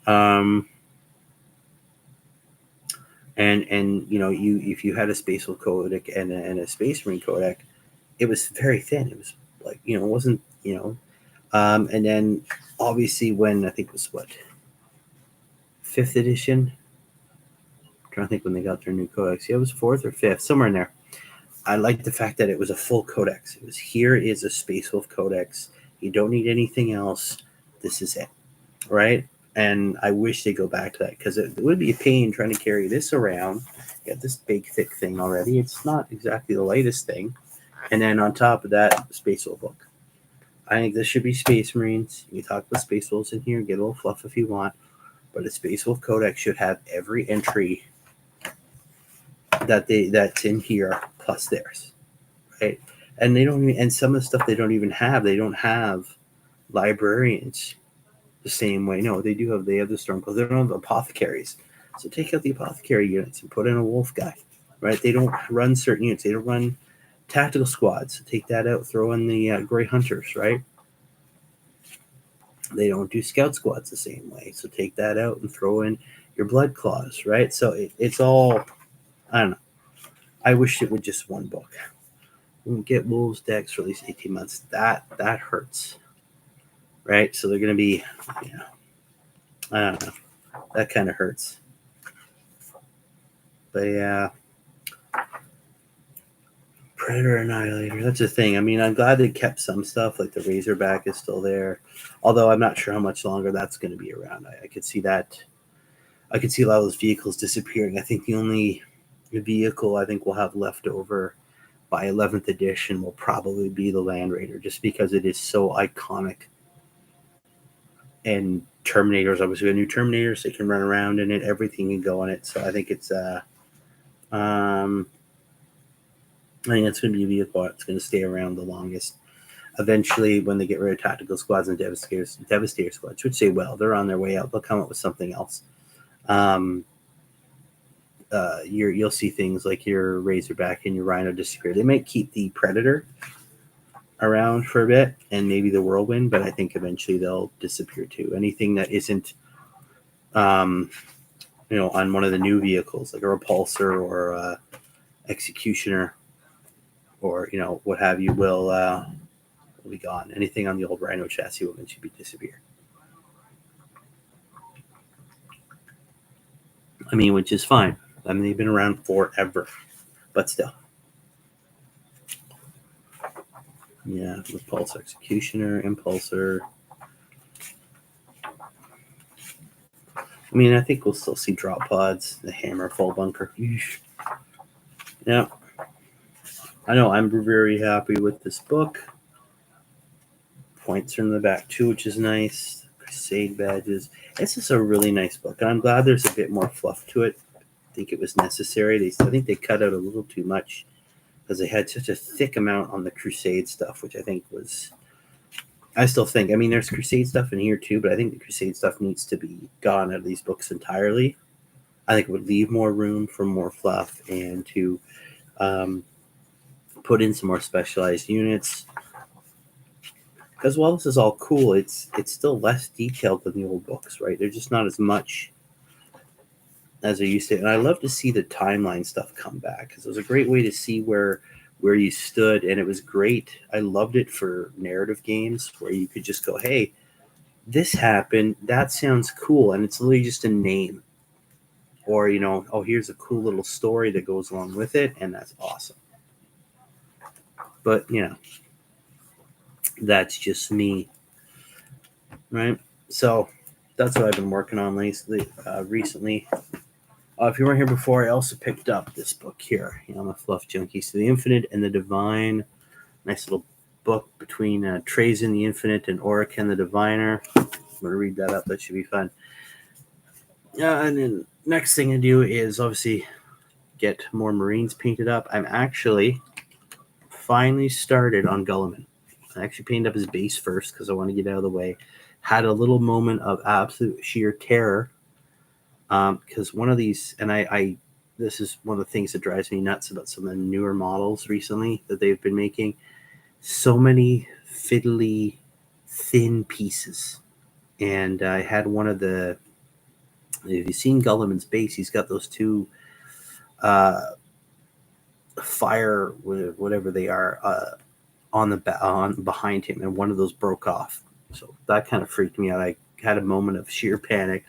And you know, you if you had a Space Wolf codec and a Space Marine codec, it was very thin. It was like, you know, it wasn't, you know, and then obviously when I think it was what, fifth edition. I'm trying to think when they got their new codex. Yeah, it was fourth or fifth, somewhere in there. I liked the fact that it was a full codex. It was, here is a Space Wolf codex. You don't need anything else. This is it, right? And I wish they go back to that, because it would be a pain trying to carry this around. You got this big thick thing already. It's not exactly the lightest thing. And then on top of that, Space Wolf book. I think this should be Space Marines. You can talk about Space Wolves in here, get a little fluff if you want, but a Space Wolf codex should have every entry that's in here plus theirs, right? And they don't even, and some of the stuff they don't even have. They don't have librarians the same way. No, they do have. They have the Stormcloaks. They don't have apothecaries. So take out the apothecary units and put in a wolf guy, right? They don't run certain units. They don't run tactical squads. So take that out. Throw in the Grey Hunters, right? They don't do scout squads the same way. So take that out and throw in your Blood Claws, right? So it's all, I don't know. I wish it would just one book. We won't get Wolves decks for at least 18 months. That hurts, right? So they're going to be, you know, I don't know. That kind of hurts. But yeah, Predator Annihilator, that's a thing. I mean, I'm glad they kept some stuff, like the Razorback is still there. Although I'm not sure how much longer that's going to be around. I could see that. I could see a lot of those vehicles disappearing. I think the only vehicle I think we'll have left over by 11th edition will probably be the Land Raider, just because it is so iconic. And Terminators, obviously, a new Terminators, they can run around in it, everything can go in it. So I think it's I think it's going to be a vehicle that's going to stay around the longest. Eventually, when they get rid of tactical squads and Devastator squads, which say, well, they're on their way out, they'll come up with something else. You'll see things like your Razorback and your Rhino disappear. They might keep the Predator around for a bit and maybe the Whirlwind, but I think eventually they'll disappear too. Anything that isn't, on one of the new vehicles, like a Repulsor or a Executioner or, what have you, will be gone. Anything on the old Rhino chassis will eventually disappear. I mean, which is fine. I mean, they've been around forever, but still. Yeah, Repulsor, Executioner, Impulsor. I mean, I think we'll still see drop pods, the Hammer, full bunker. Eesh. Yeah. I know, I'm very happy with this book. Points are in the back too, which is nice. Crusade badges. This is a really nice book, and I'm glad there's a bit more fluff to it. I think it was necessary. I think they cut out a little too much because they had such a thick amount on the Crusade stuff, which I think was... I still think, I mean, there's Crusade stuff in here too, but I think the Crusade stuff needs to be gone out of these books entirely. I think it would leave more room for more fluff and to put in some more specialized units. Because while this is all cool, it's still less detailed than the old books, right? They're just not as much as they used to. And I love to see the timeline stuff come back, because it was a great way to see where you stood, and it was great. I loved it for narrative games where you could just go, hey, this happened, that sounds cool, and it's literally just a name. Or, oh, here's a cool little story that goes along with it, and that's awesome. But, that's just me, right? So that's what I've been working on recently. If you weren't here before, I also picked up this book here. I'm a fluff junkie. So The Infinite and the Divine. Nice little book between Trazen the Infinite and Orican the Diviner. I'm going to read that up. That should be fun. And then next thing I do is obviously get more Marines painted up. I'm actually finally started on Gulliman. I actually painted up his base first because I want to get out of the way. Had a little moment of absolute sheer terror because one of these, and I this is one of the things that drives me nuts about some of the newer models recently that they've been making. So many fiddly, thin pieces. And I had one of the, if you've seen Gulliman's base, he's got those two fire, whatever they are, on behind him, and one of those broke off. So that kind of freaked me out. I had a moment of sheer panic.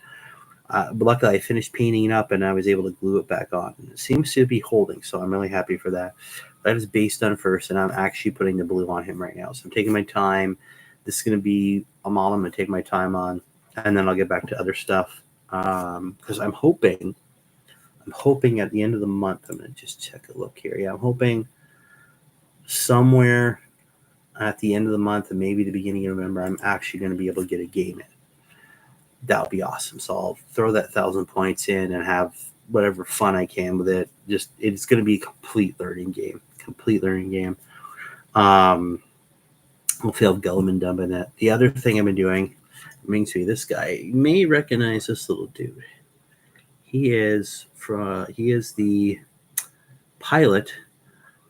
But luckily, I finished painting it up, and I was able to glue it back on. And it seems to be holding, so I'm really happy for that. That is base done first, and I'm actually putting the blue on him right now. So I'm taking my time. This is going to be a model I'm going to take my time on, and then I'll get back to other stuff. Because I'm hoping at the end of the month, I'm going to just check a look here. Yeah, I'm hoping somewhere at the end of the month and maybe the beginning of November, I'm actually going to be able to get a game in. That'll be awesome. So I'll throw that 1,000 points in and have whatever fun I can with it. Just, it's going to be a complete learning game. Hopefully I'll have Gulliman done by that. The other thing I've been doing, this guy, you may recognize this little dude. He is the pilot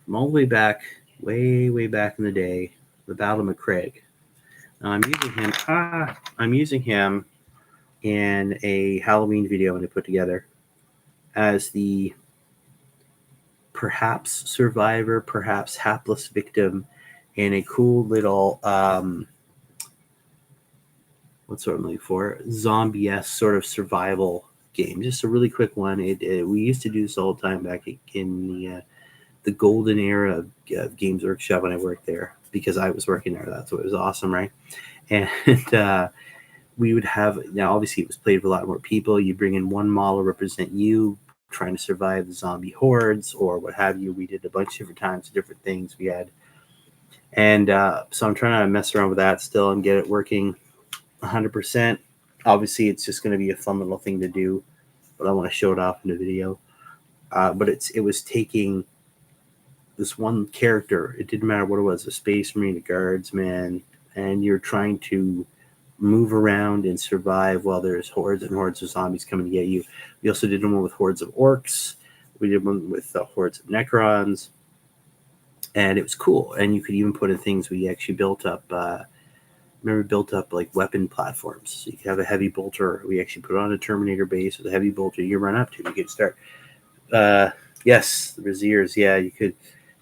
from all the way back, way back in the day, the Battle of McCraig. Now I'm using him in a Halloween video I'm going to put together as the perhaps survivor, perhaps hapless victim in a cool little what's what I'm looking for? Zombie-esque sort of survival game. Just a really quick one. We used to do this all the time back in the golden era of Games Workshop when I worked there, because I was working there. That's what was awesome, right? And we would have, now obviously it was played with a lot more people. You bring in one model represent you trying to survive the zombie hordes or what have you. We did a bunch of different times, different things we had. And so I'm trying to mess around with that still and get it working 100%. Obviously it's just going to be a fun little thing to do, but I want to show it off in the video. But it was taking this one character, it didn't matter what it was, a space marine, a guardsman, and you're trying to move around and survive while there's hordes and hordes of zombies coming to get you. We also did one with hordes of orcs. We did one with hordes of necrons. And it was cool. And you could even put in things we actually built up. Built up like weapon platforms. So you could have a heavy bolter. We actually put on a Terminator base with a heavy bolter you run up to. You could start. Yes, the Braziers. Yeah, you could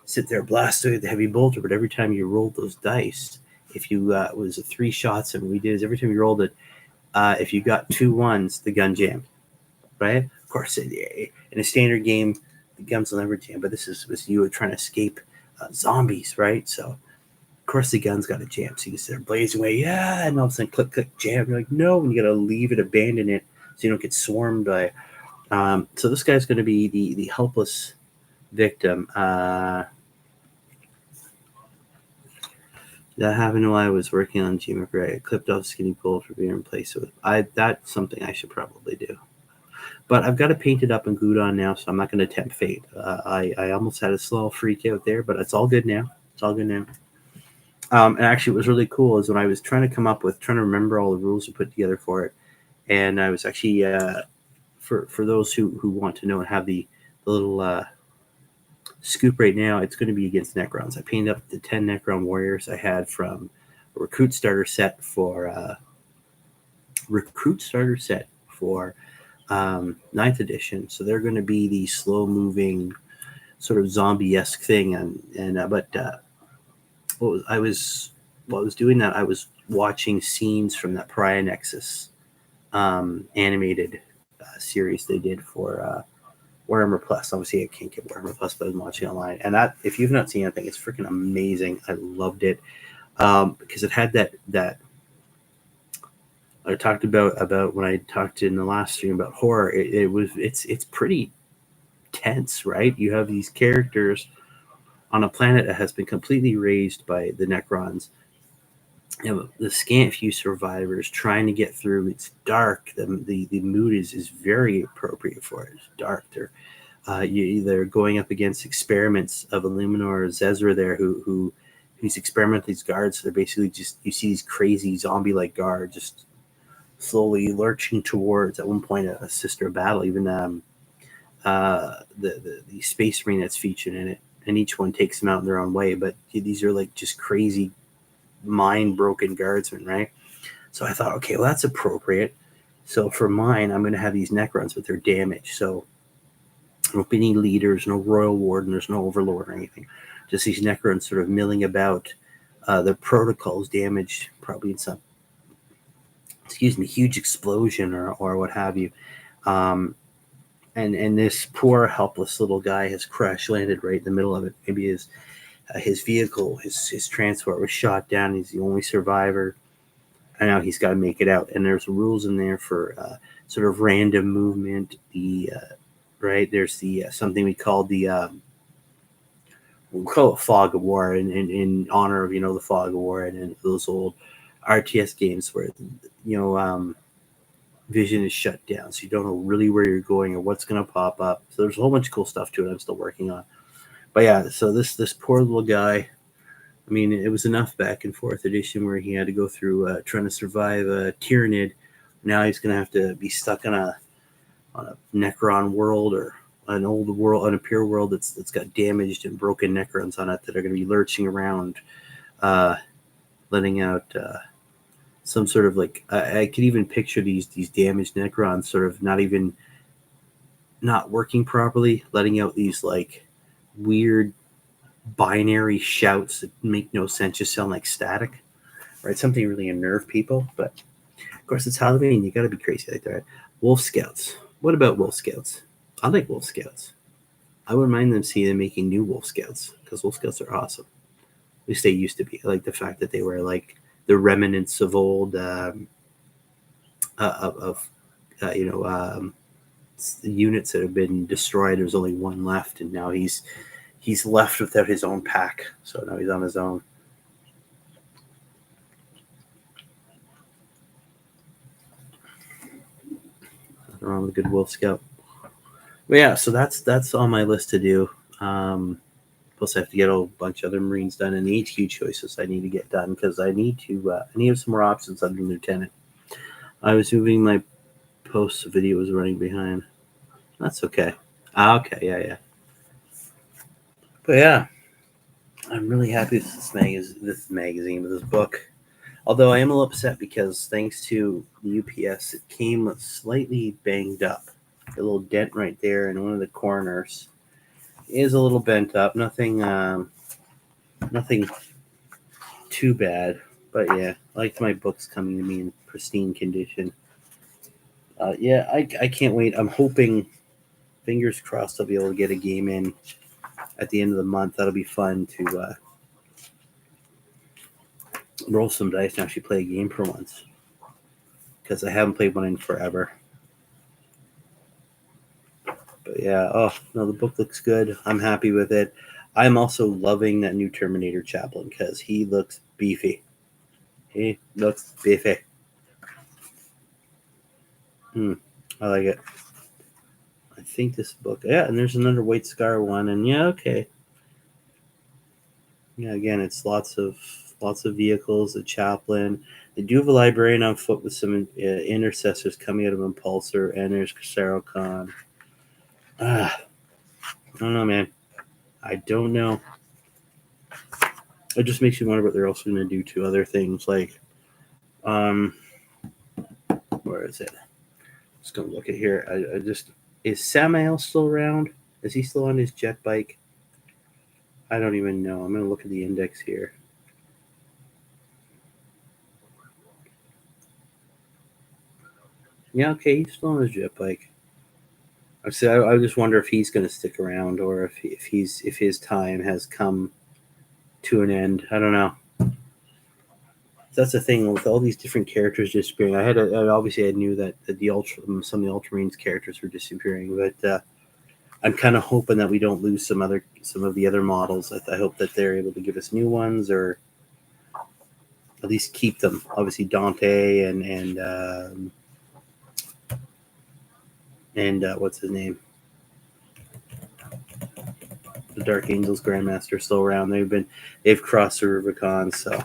sit there, blast away the heavy bolter. But every time you rolled those dice, if you it was 3 shots, and what we did is every time you rolled it, if you got 2 ones, the gun jammed, right? Of course, in a standard game, the guns will never jam, but this was you trying to escape zombies, right? So, of course, the gun's got to jam. So you can sit there blazing away, yeah, and all of a sudden, click, click, jam. You're like, no, and you got to leave it, abandon it, so you don't get swarmed by. So this guy's going to be the helpless victim. That happened while I was working on G. McRae. I clipped off skinny pole for being replaced with. That's something I should probably do. But I've got it painted up and glued on now, so I'm not going to tempt fate. I almost had a slow freak out there, but it's all good now. And actually, what was really cool is when I was trying to remember all the rules to put together for it, and I was actually for those who want to know and have the little scoop right now, it's going to be against Necrons. I painted up the 10 Necron warriors I had from a recruit starter set for 9th edition. So they're going to be the slow moving sort of zombie-esque thing. While I was doing that, I was watching scenes from that Pariah Nexus animated series they did for Warhammer Plus. Obviously, I can't get Warhammer Plus, but I was watching online. And that, if you've not seen anything, it's freaking amazing. I loved it because it had that I talked about when I talked in the last stream about horror. It's pretty tense, right? You have these characters on a planet that has been completely razed by the Necrons. You know, the scant few survivors trying to get through. It's dark. The mood is very appropriate for it. It's dark. They're going up against experiments of Illuminor or Zezra there, who's experimenting these guards. So they're basically just, you see these crazy zombie like guards just slowly lurching towards. At one point, a sister battle, even the Space Marine that's featured in it, and each one takes them out in their own way. But these are like just crazy, mind broken guardsmen, right? So I thought, okay, well that's appropriate. So for mine, I'm going to have these Necrons with their damage. So no any leaders, no royal warden, there's no overlord or anything. Just these Necrons sort of milling about. The protocols damage probably in some, huge explosion or what have you. Um, and this poor helpless little guy has crash landed right in the middle of it. Maybe his vehicle, his transport was shot down. He's the only survivor. And now he's got to make it out. And there's rules in there for sort of random movement. Right, there's the something we call we'll call it fog of war in honor of the fog of war and those old RTS games where vision is shut down, so you don't know really where you're going or what's going to pop up. So there's a whole bunch of cool stuff to it I'm still working on. But yeah, so this poor little guy, I mean, it was enough back in 4th edition where he had to go through trying to survive a Tyranid. Now he's going to have to be stuck on a Necron world or an old world, an Imperial world that's got damaged and broken Necrons on it that are going to be lurching around, letting out some sort of like I could even picture these damaged Necrons sort of not working properly, letting out these like weird binary shouts that make no sense, just sound like static, right? Something really unnerve people. But of course, it's Halloween. You got to be crazy like that. Wolf Scouts. What about Wolf Scouts? I like Wolf Scouts. I wouldn't mind them making new Wolf Scouts because Wolf Scouts are awesome. At least they used to be. I like the fact that they were like the remnants of old units that have been destroyed. There's only one left, and now he's left without his own pack. So now he's on his own. Nothing wrong with a good Wolf Scout. But yeah, so that's on my list to do. Plus, I have to get a bunch of other Marines done, and the HQ choices I need to get done because I need some more options under Lieutenant. I was moving my post video was running behind. That's okay. Okay, yeah. But yeah, I'm really happy with this magazine, with this book. Although I am a little upset because thanks to the UPS, it came slightly banged up. A little dent right there in one of the corners is a little bent up. Nothing too bad. But yeah, I like my books coming to me in pristine condition. Yeah, I can't wait. I'm hoping, fingers crossed, I'll be able to get a game in at the end of the month. That'll be fun to roll some dice and actually play a game for once. Because I haven't played one in forever. But yeah, oh no, the book looks good. I'm happy with it. I'm also loving that new Terminator chaplain because he looks beefy. He looks beefy. I like it. I think this book, yeah, and there's another White Scar one, and yeah, okay. Yeah, again, it's lots of vehicles, a chaplain. They do have a librarian on foot with some intercessors coming out of Impulsor, and there's Casaro Khan. I don't know, man. I don't know. It just makes you wonder what they're also going to do to other things, like, where is it? Just gonna look at here. I just, is Samael still around? Is he still on his jet bike? I don't even know. I'm gonna look at the index here. Yeah, okay, he's still on his jet bike. I just wonder if he's gonna stick around or if his time has come to an end. I don't know. that's the thing with all these different characters disappearing. Obviously I knew that some of the Ultramarines characters were disappearing, but I'm kind of hoping that we don't lose some of the other models. I hope that they're able to give us new ones, or at least keep them. Obviously Dante and what's his name, the Dark Angels Grandmaster, still around. They've crossed the Rubicon, so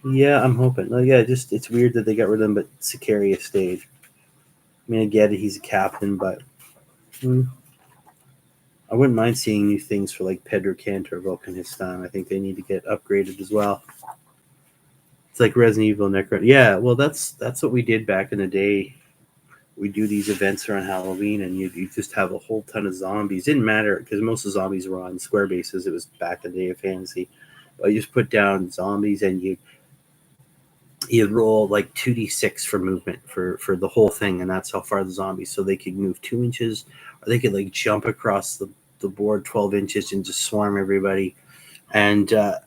yeah, I'm hoping. Well, yeah, just it's weird that they got rid of him, but Sicarius stayed. I mean, I get it, he's a captain, but I wouldn't mind seeing new things for like Pedro Cantor, Volcanistan. I think they need to get upgraded as well. It's like Resident Evil Necro. Yeah, well, that's what we did back in the day. We do these events around Halloween, and you just have a whole ton of zombies. Didn't matter because most of the zombies were on square bases. It was back in the day of fantasy. But you just put down zombies, and you'd roll like 2d6 for movement for the whole thing, and that's how far the zombies. So they could move 2 inches, or they could like jump across the board 12 inches and just swarm everybody. And that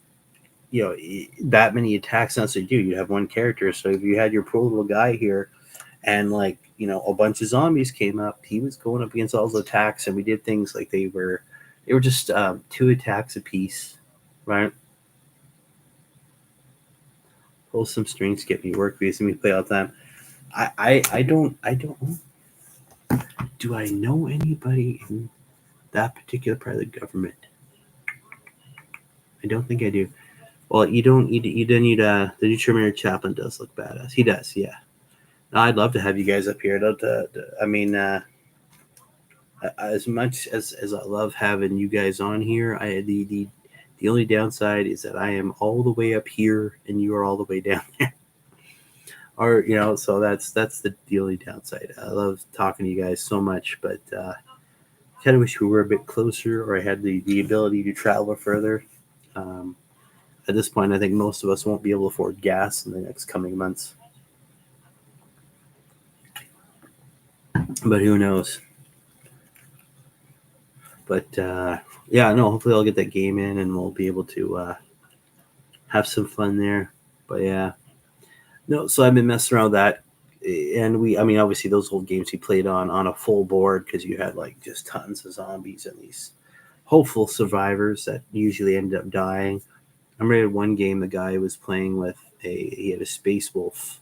many attacks. That's what you do. You have one character. So if you had your poor little guy here, and like a bunch of zombies came up, he was going up against all those attacks, and we did things like they were just 2 attacks a piece, right? Pull some strings, get me work because we play all the time. I don't do I know anybody in that particular part of the government? I don't think I do. Well, you don't need the new Terminator Chaplain does look badass. He does, yeah. I'd love to have you guys up here. As much as I love having you guys on here, the only downside is that I am all the way up here and you are all the way down there. Or so that's the only downside. I love talking to you guys so much, but kind of wish we were a bit closer, or I had the ability to travel further. At this point, I think most of us won't be able to afford gas in the next coming months. But who knows? But yeah, no, hopefully I'll get that game in and we'll be able to have some fun there. But yeah, no, so I've been messing around with that. And obviously those old games we played on a full board, because you had like just tons of zombies and these hopeful survivors that usually ended up dying. I remember one game the guy was playing with he had a space wolf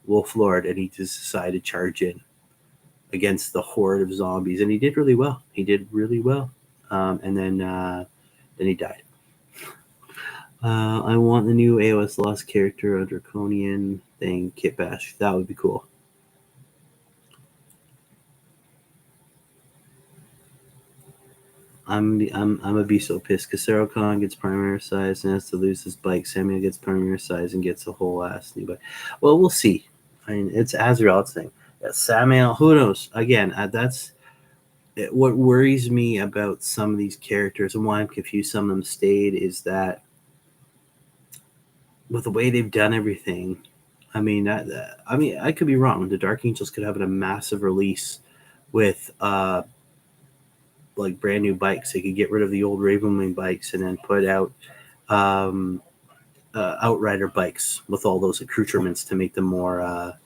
lord, and he just decided to charge in against the horde of zombies, and he did really well. And then he died. I want the new AOS Lost character, a draconian thing, Kit Bash. That would be cool. I'm gonna be so pissed because Sarah Khan gets primary size and has to lose his bike. Samuel gets primary size and gets a whole ass new bike. Well, we'll see. I mean, it's Azrael's thing. Yeah, Samuel, who knows? Again, what worries me about some of these characters and why I'm confused some of them stayed is that with the way they've done everything, I could be wrong. The Dark Angels could have a massive release with like brand new bikes. They could get rid of the old Ravenwing bikes and then put out Outrider bikes with all those accoutrements to make them more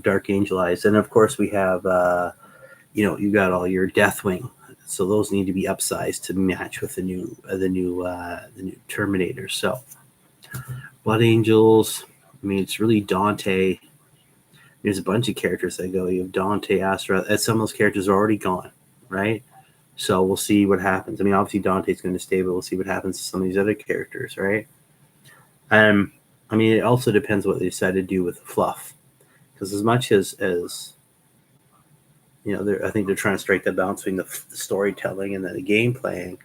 Dark Angelized. And of course we have you got all your Deathwing, so those need to be upsized to match with the new Terminator. So Blood Angels, it's really Dante. There's a bunch of characters that go. You have Dante, Astra, and some of those characters are already gone, right? So we'll see what happens. Obviously Dante's going to stay, but we'll see what happens to some of these other characters, right? It also depends what they decide to do with the fluff, because as much as I think they're trying to strike that balance between the storytelling and the game playing.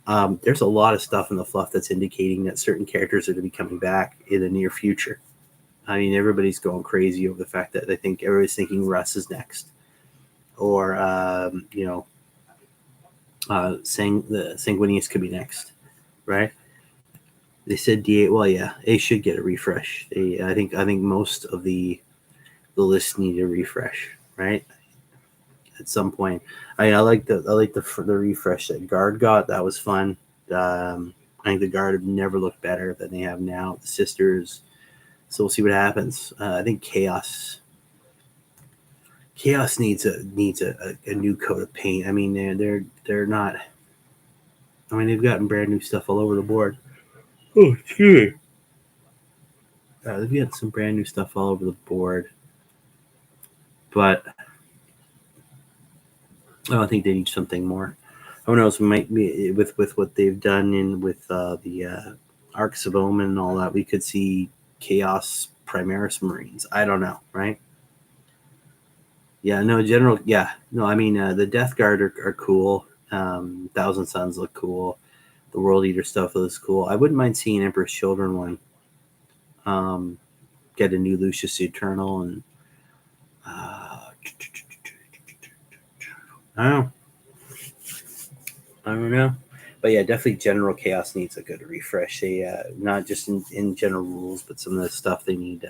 There's a lot of stuff in the fluff that's indicating that certain characters are going to be coming back in the near future. Everybody's going crazy over the fact that everybody's thinking Russ is next, or Sanguinius could be next, right? They said D8. Well, yeah, they should get a refresh. I think most of the list need a refresh, right? At some point, I like the refresh that Guard got. That was fun. I think the Guard have never looked better than they have now. The Sisters. So we'll see what happens. I think Chaos needs a new coat of paint. I mean, they're not. I mean, they've gotten brand new stuff all over the board. Oh, excuse me. They've got some brand new stuff all over the board, but I think they need something more. Who knows? Might be with what they've done in with the Arcs of Omen and all that. We could see Chaos Primaris Marines. I don't know, right? Yeah, no, general. Yeah, no, I mean the Death Guard are cool. Thousand Suns look cool. The World Eater stuff looks cool. I wouldn't mind seeing Emperor's Children one. Get a new Lucius the Eternal and I don't know. I don't know. But yeah, definitely General Chaos needs a good refresh. They not just in general rules, but some of the stuff they need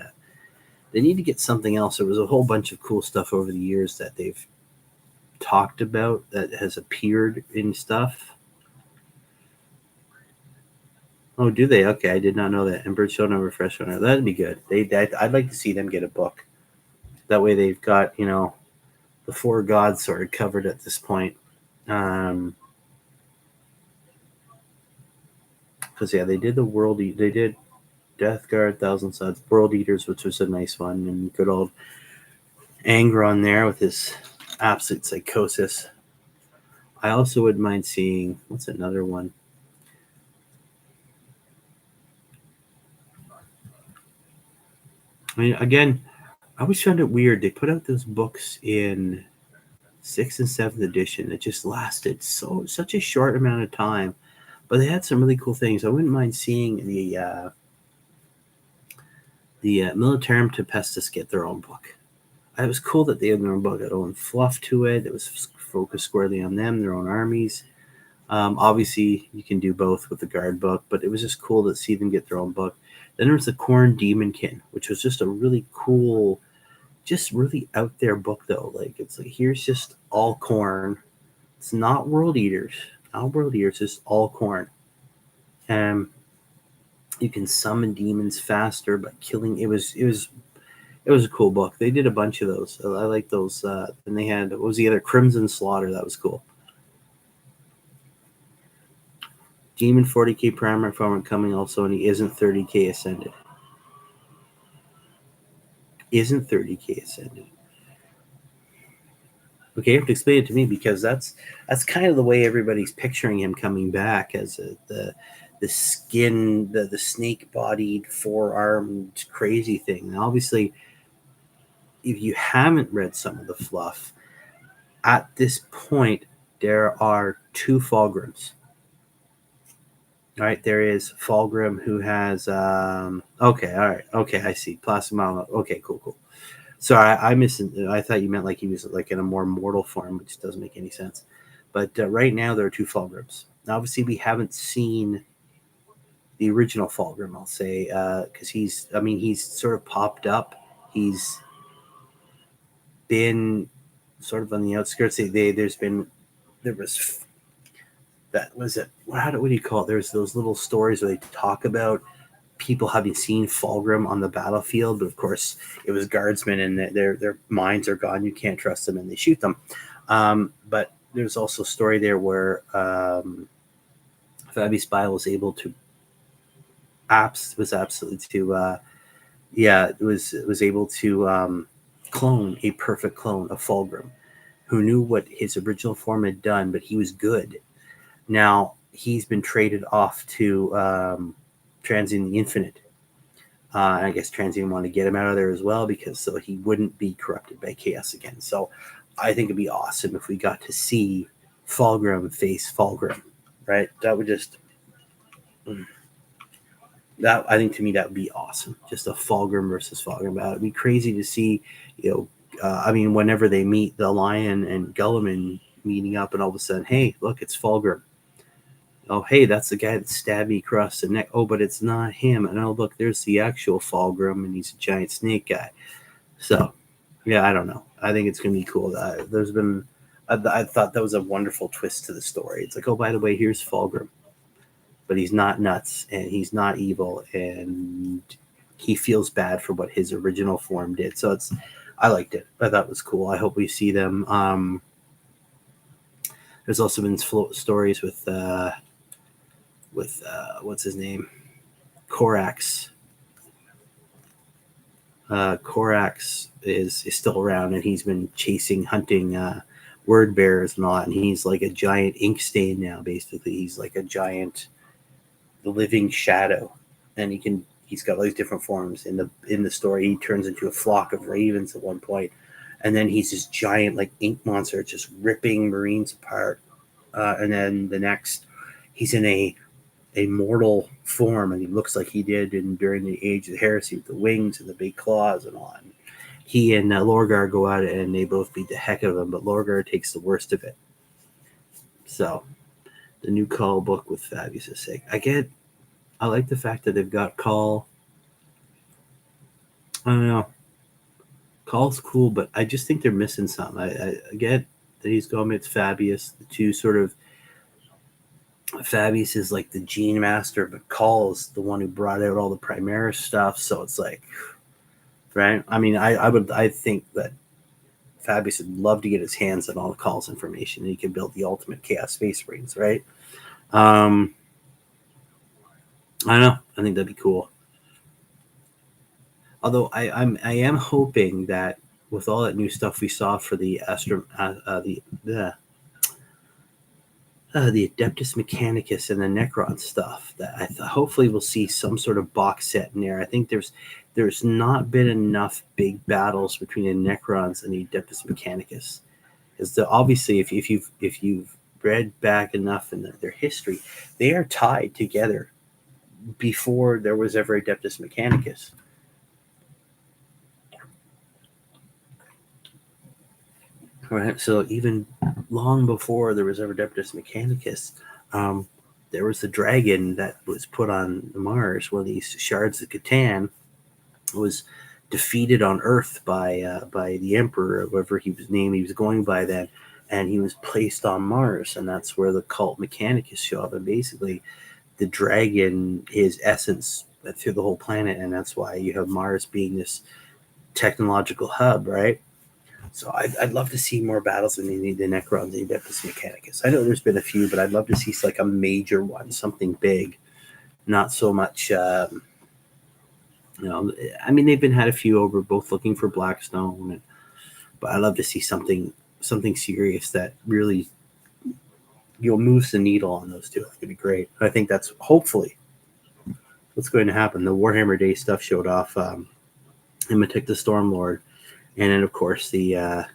to get something else. There was a whole bunch of cool stuff over the years that they've talked about that has appeared in stuff. Oh, do they? Okay, I did not know that. Emperor Children refresh on it. That'd be good. I'd like to see them get a book. That way, they've got the four gods sort of covered at this point. Because yeah, they did they did Death Guard, Thousand Suns, World Eaters, which was a nice one, and good old Angron there with his absolute psychosis. I also wouldn't mind seeing what's another one. I mean, again, I always found it weird. They put out those books in 6th and 7th edition that just lasted such a short amount of time, but they had some really cool things. I wouldn't mind seeing the Militarum Tempestus get their own book. It was cool that they had their own book, their own fluff to it. It was focused squarely on them, their own armies. Obviously, you can do both with the Guard book, but it was just cool to see them get their own book. Then there was the Khorne Demonkin, which was just a really cool, just really out there book, though. Like, it's like, here's just all Khorne. It's not World Eaters. Not World Eaters, it's all Khorne. You can summon demons faster by killing. It was a cool book. They did a bunch of those. I like those. And they had, what was the other? Crimson Slaughter. That was cool. Demon 40k primary farmer coming also, and he isn't 30k ascended. Isn't 30k ascended. Okay, you have to explain it to me, because that's kind of the way everybody's picturing him coming back, as the skin, the snake-bodied, four-armed, crazy thing. And obviously, if you haven't read some of the fluff, at this point, there are 2 Fulgrims. All right, there is Fulgrim who has okay, all right, okay, I see. Plasma. Okay, cool. Sorry, I missed. I thought you meant like he was like in a more mortal form, which doesn't make any sense. But right now there are 2 Fulgrims. Now, obviously, we haven't seen the original Fulgrim, I'll say, because he's sort of popped up. He's been sort of on the outskirts. There was that was it. What do you call it? There's those little stories where they talk about people having seen Fulgrim on the battlefield, but of course it was guardsmen, and their minds are gone. You can't trust them, and they shoot them. But there's also a story there where Fabi Spy was able to able to clone a perfect clone of Fulgrim, who knew what his original form had done, but he was good. Now he's been traded off to Transient the Infinite. I guess Transient wanted to get him out of there as well, because so he wouldn't be corrupted by chaos again. So I think it'd be awesome if we got to see Fulgrim face Fulgrim, right? That would just that I think to me that would be awesome. Just a Fulgrim versus Fulgrim battle. It'd be crazy to see, whenever they meet, the Lion and Gulliman meeting up, and all of a sudden, hey, look, it's Fulgrim. Oh, hey, that's the guy that stabbed me across the neck. Oh, but it's not him. And oh, look, there's the actual Fulgrim, and he's a giant snake guy. So, yeah, I don't know. I think it's going to be cool. I thought that was a wonderful twist to the story. It's like, oh, by the way, here's Fulgrim. but he's not nuts and he's not evil, and he feels bad for what his original form did. So I liked it. I thought it was cool. I hope we see them. There's also been stories with what's his name, Corax. Corax is still around, and he's been hunting word bearers and all that, and he's like a giant ink stain now. Basically, he's like a giant, the living shadow, and he's got all these different forms. In the story, he turns into a flock of ravens at one point, and then he's this giant like ink monster just ripping Marines apart. And then the next, he's in a mortal form, and he looks like he did during the Age of the Heresy with the wings and the big claws and all. And he and Lorgar go at it, and they both beat the heck out of him, but Lorgar takes the worst of it. So the new Call book with Fabius is sick. I like the fact that they've got Call. I don't know. Call's cool, but I just think they're missing something. I get that he's going with Fabius, the two sort of. Fabius is like the gene master, but Call is the one who brought out all the Primaris stuff. So it's like, right? I mean, I think that Fabius would love to get his hands on all of Call's information, and he could build the ultimate Chaos Space Marines, right? I don't know. I think that'd be cool. Although I am hoping that with all that new stuff we saw for the the Adeptus Mechanicus and the Necron stuff, that hopefully we'll see some sort of box set in there. I think there's not been enough big battles between the Necrons and the Adeptus Mechanicus, because obviously if you've read back enough in their history, they are tied together before there was ever Adeptus Mechanicus. Right, so even long before there was ever Adeptus Mechanicus, there was the dragon that was put on Mars. One of these shards of Catan was defeated on Earth by the Emperor, whatever he was going by then, and he was placed on Mars, and that's where the cult Mechanicus show up. And basically, the dragon, his essence went through the whole planet, and that's why you have Mars being this technological hub, right? So I'd love to see more battles in the Necrons and the Adeptus Mechanicus. I know there's been a few, but I'd love to see like a major one, something big, not so much. I mean, they've had a few over, both looking for Blackstone, but I'd love to see something serious that really moves the needle on those two. It'd be great. I think that's hopefully what's going to happen. The Warhammer Day stuff showed off Imitic the Stormlord. And then, of course, the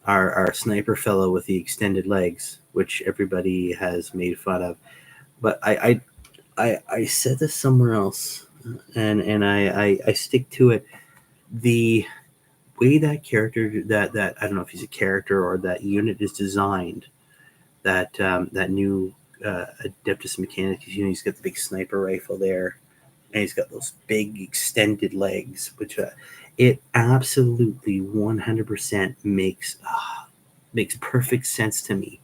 our sniper fellow with the extended legs, which everybody has made fun of. But I said this somewhere else, and I stick to it. The way that character, that I don't know if he's a character or that unit is designed, that new Adeptus Mechanicus unit, he's got the big sniper rifle there, and he's got those big extended legs, which it absolutely 100% makes perfect sense to me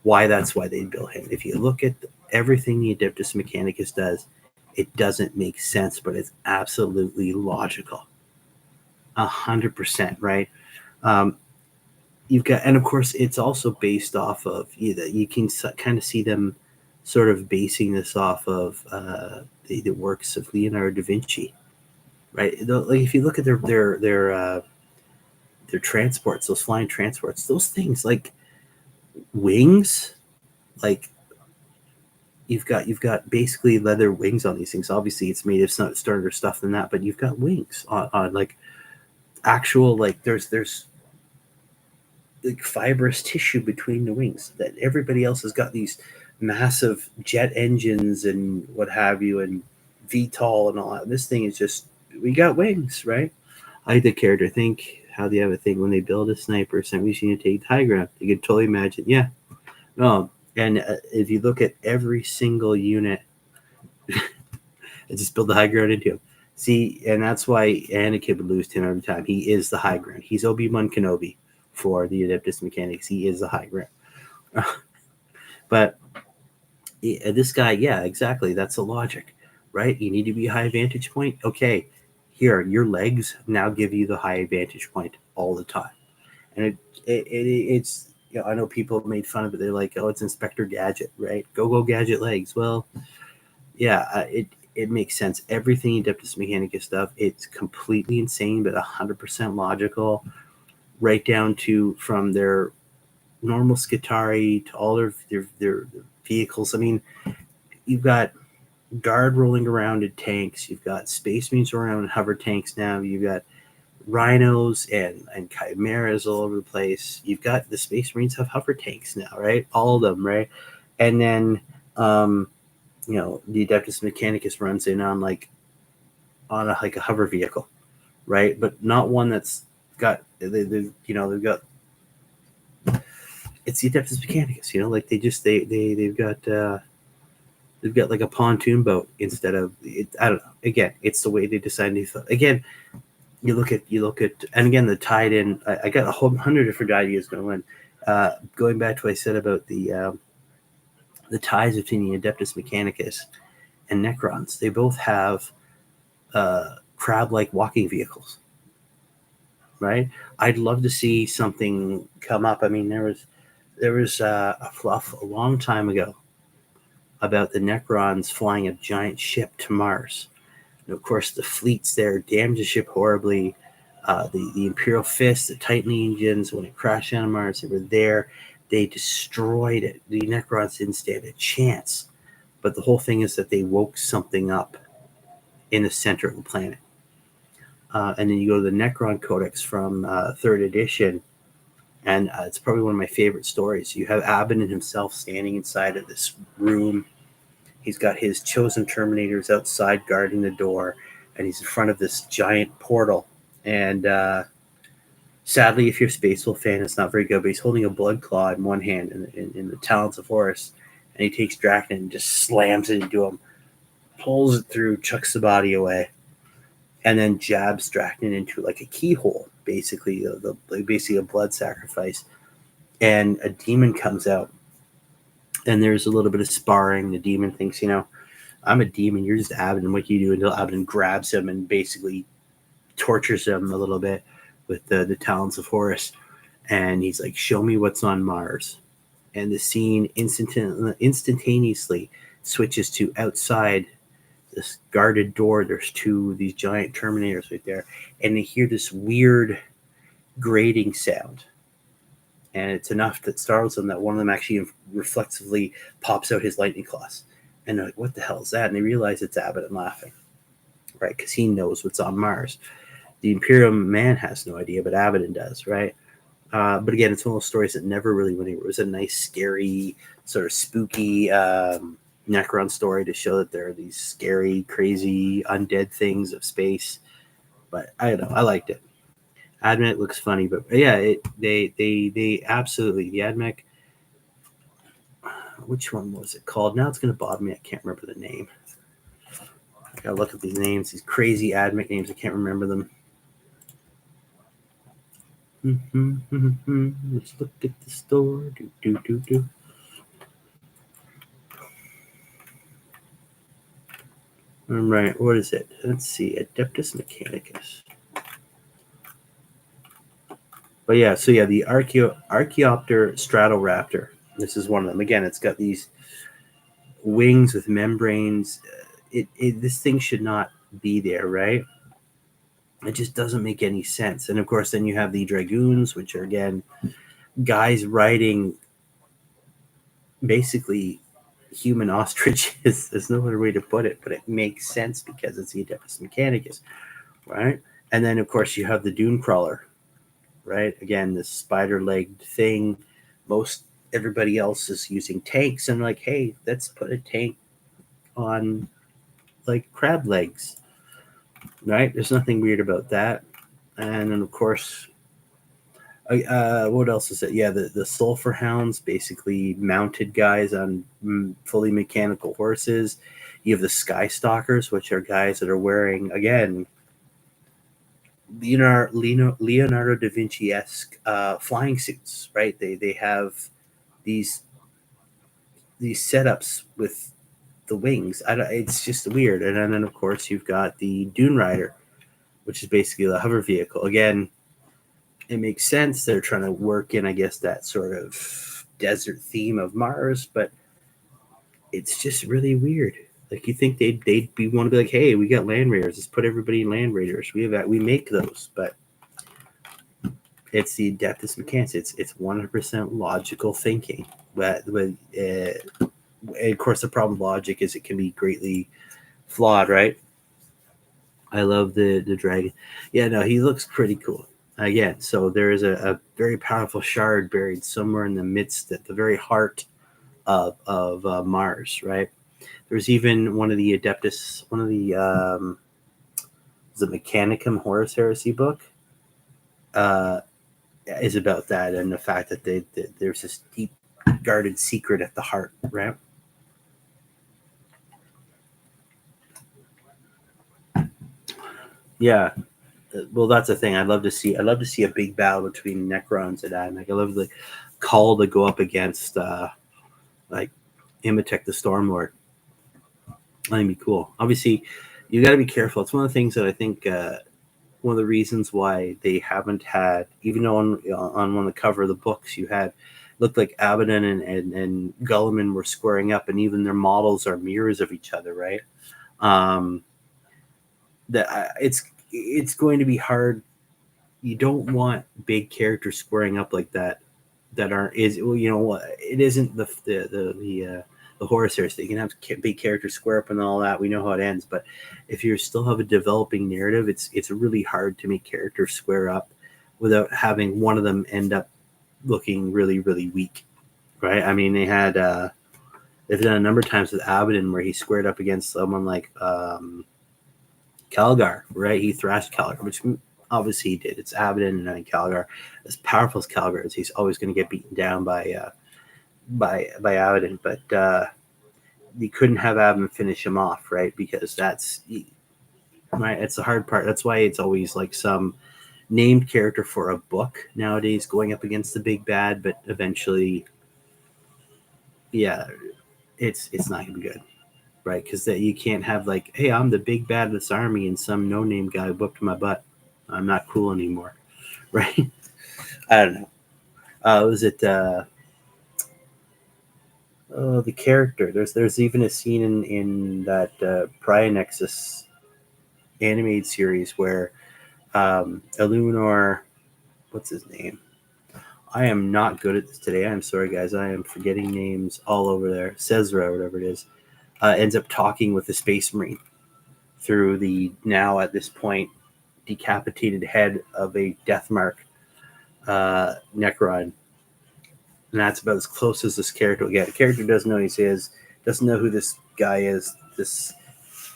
that's why they built him. If you look at everything the Adeptus Mechanicus does, it doesn't make sense, but it's absolutely logical. 100%, right? You've got, and of course, it's also based off of you can kind of see them sort of basing this off of the works of Leonardo da Vinci. Right, like if you look at their transports, those flying transports, those things like wings, like you've got basically leather wings on these things. Obviously, it's made of some stronger stuff than that, but you've got wings on like actual, like there's like fibrous tissue between the wings. That everybody else has got these massive jet engines and what have you, and VTOL and all that. This thing is just, we got wings, right? I like the character. Think how they have a thing when they build a sniper, somebody's going to take the high ground. You can totally imagine. Yeah. No. And if you look at every single unit, I just build the high ground into him. See, and that's why Anakin would lose to him every time. He is the high ground. He's Obi-Wan Kenobi for the Adeptus Mechanicus. He is the high ground. But This guy, yeah, exactly. That's the logic, right? You need to be high vantage point. Okay, here, your legs now give you the high vantage point all the time. And it's, you know, I know people made fun of it. They're like, oh, it's Inspector Gadget, right? Go Gadget legs. Well, yeah, it makes sense. Everything Adeptus Mechanicus stuff, it's completely insane, but 100% logical, right down to from their normal Skitarii to all their vehicles. I mean, you've got guard rolling around in tanks. You've got space marines around in hover tanks now. You've got rhinos and chimeras all over the place. You've got the space marines have hover tanks now, right? All of them, right? And then you know, the Adeptus Mechanicus runs in on like a hover vehicle, right? But not one that's got you know, they've got, it's the Adeptus Mechanicus, you know, like they've got like a pontoon boat instead of it. I don't know. Again, it's the way they decided to. Again, you look at, and again the tied in. I got a whole 100 different ideas going. Going back to what I said about the ties between the Adeptus Mechanicus and Necrons. They both have crab-like walking vehicles, right? I'd love to see something come up. I mean, there was a fluff a long time ago about the Necrons flying a giant ship to Mars. And of course, the fleets there damaged the ship horribly. The Imperial Fist, the Titan engines, when it crashed on Mars, they were there. They destroyed it. The Necrons didn't stand a chance. But the whole thing is that they woke something up in the center of the planet. And then you go to the Necron Codex from 3rd edition, and it's probably one of my favorite stories. You have Abaddon himself standing inside of this room. He's got his chosen Terminators outside guarding the door, and he's in front of this giant portal. And sadly, if you're a Spacewolf fan, it's not very good, but he's holding a blood claw in one hand in the talons of Horus, and he takes Draken and just slams it into him, pulls it through, chucks the body away, and then jabs Draken into like a keyhole, basically basically a blood sacrifice. And a demon comes out, and there's a little bit of sparring. The demon thinks, you know, I'm a demon, you're just Abaddon. What do you do? Until Abaddon grabs him and basically tortures him a little bit with the talons of Horus. And he's like, show me what's on Mars. And the scene instantaneously switches to outside this guarded door. There's these giant Terminators right there. And they hear this weird grating sound. And it's enough that startles them that one of them actually reflexively pops out his lightning claws. And they're like, what the hell is that? And they realize it's Abaddon laughing, right? Because he knows what's on Mars. The Imperial man has no idea, but Abaddon does, right? But again, it's one of those stories that never really went anywhere. It was a nice, scary, sort of spooky Necron story to show that there are these scary, crazy, undead things of space. But I don't know. I liked it. Admech looks funny, but yeah, they absolutely, the Admech. Which one was it called? Now it's going to bother me. I can't remember the name. I gotta look at these names, these crazy Admech names. I can't remember them. Let's look at the store. Do. All right, what is it? Let's see. Adeptus Mechanicus. But yeah, so yeah, the Archaeopter Stratoraptor. This is one of them. Again, it's got these wings with membranes. This thing should not be there, right? It just doesn't make any sense. And of course, then you have the Dragoons, which are, again, guys riding basically human ostriches. There's no other way to put it, but it makes sense because it's the Adeptus Mechanicus, right? And then, of course, you have the Dune Crawler, right? Again, this spider-legged thing. Everybody else is using tanks, and like, hey, let's put a tank on like crab legs, right? There's nothing weird about that. And then, of course, what else is it? Yeah, the Sulphur Hounds, basically mounted guys on fully mechanical horses. You have the Sky Stalkers, which are guys that are wearing, again, Leonardo da Vinci-esque flying suits, right? They have these these setups with the wings. It's just weird. And then of course you've got the Dune Rider, which is basically the hover vehicle. Again, it makes sense. They're trying to work in, I guess, that sort of desert theme of Mars, but it's just really weird. Like, you think they'd be want to be like, hey, we got Land Raiders. Let's put everybody in Land Raiders. We make those, but it's the Adeptus Mechanicus. It's 100% logical thinking, but of course the problem with logic is it can be greatly flawed, right? I love the dragon. Yeah, no, he looks pretty cool. Again, so there is a very powerful shard buried somewhere in the midst, at the very heart of Mars, right? There's even one of the Adeptus, one of the Mechanicum Horus Heresy book is about that, and the fact that there's this deep guarded secret at the heart, right? Yeah. Well, that's the thing. I'd love to see a big battle between Necrons and Adam. Like, I love the call to go up against like Imhotep the Stormlord. That'd be cool. Obviously, you got to be careful. It's one of the things that I think one of the reasons why they haven't had, even though on one of the cover of the books you had looked like Abaddon and Gulliman were squaring up, and even their models are mirrors of each other, right? That it's going to be hard. You don't want big characters squaring up like that aren't is well, you know what, it isn't the horror series. You can have big characters square up and all that. We know how it ends, but if you still have a developing narrative, it's really hard to make characters square up without having one of them end up looking really, really weak, right? I mean, they've done a number of times with Abaddon where he squared up against someone like Calgar, right? He thrashed Calgar, which obviously he did. It's Abaddon and then Calgar. As powerful as Calgar is, he's always going to get beaten down by Abaddon. But you couldn't have Abaddon finish him off, right? Because that's right. It's the hard part. That's why it's always like some named character for a book nowadays going up against the big bad, but eventually, yeah, it's not gonna be good, right? Because that you can't have like, hey, I'm the big bad of this army, and some no name guy whooped my butt. I'm not cool anymore, right? I don't know. Was it the character? There's even a scene in that Nexus animated series where Illuminor, what's his name? I am not good at this today. I'm sorry, guys. I am forgetting names all over there. Cesra, whatever it is, ends up talking with the Space Marine through the now at this point decapitated head of a Deathmark Necron. And that's about as close as this character will get. The character doesn't know who he is, doesn't know who this guy is. This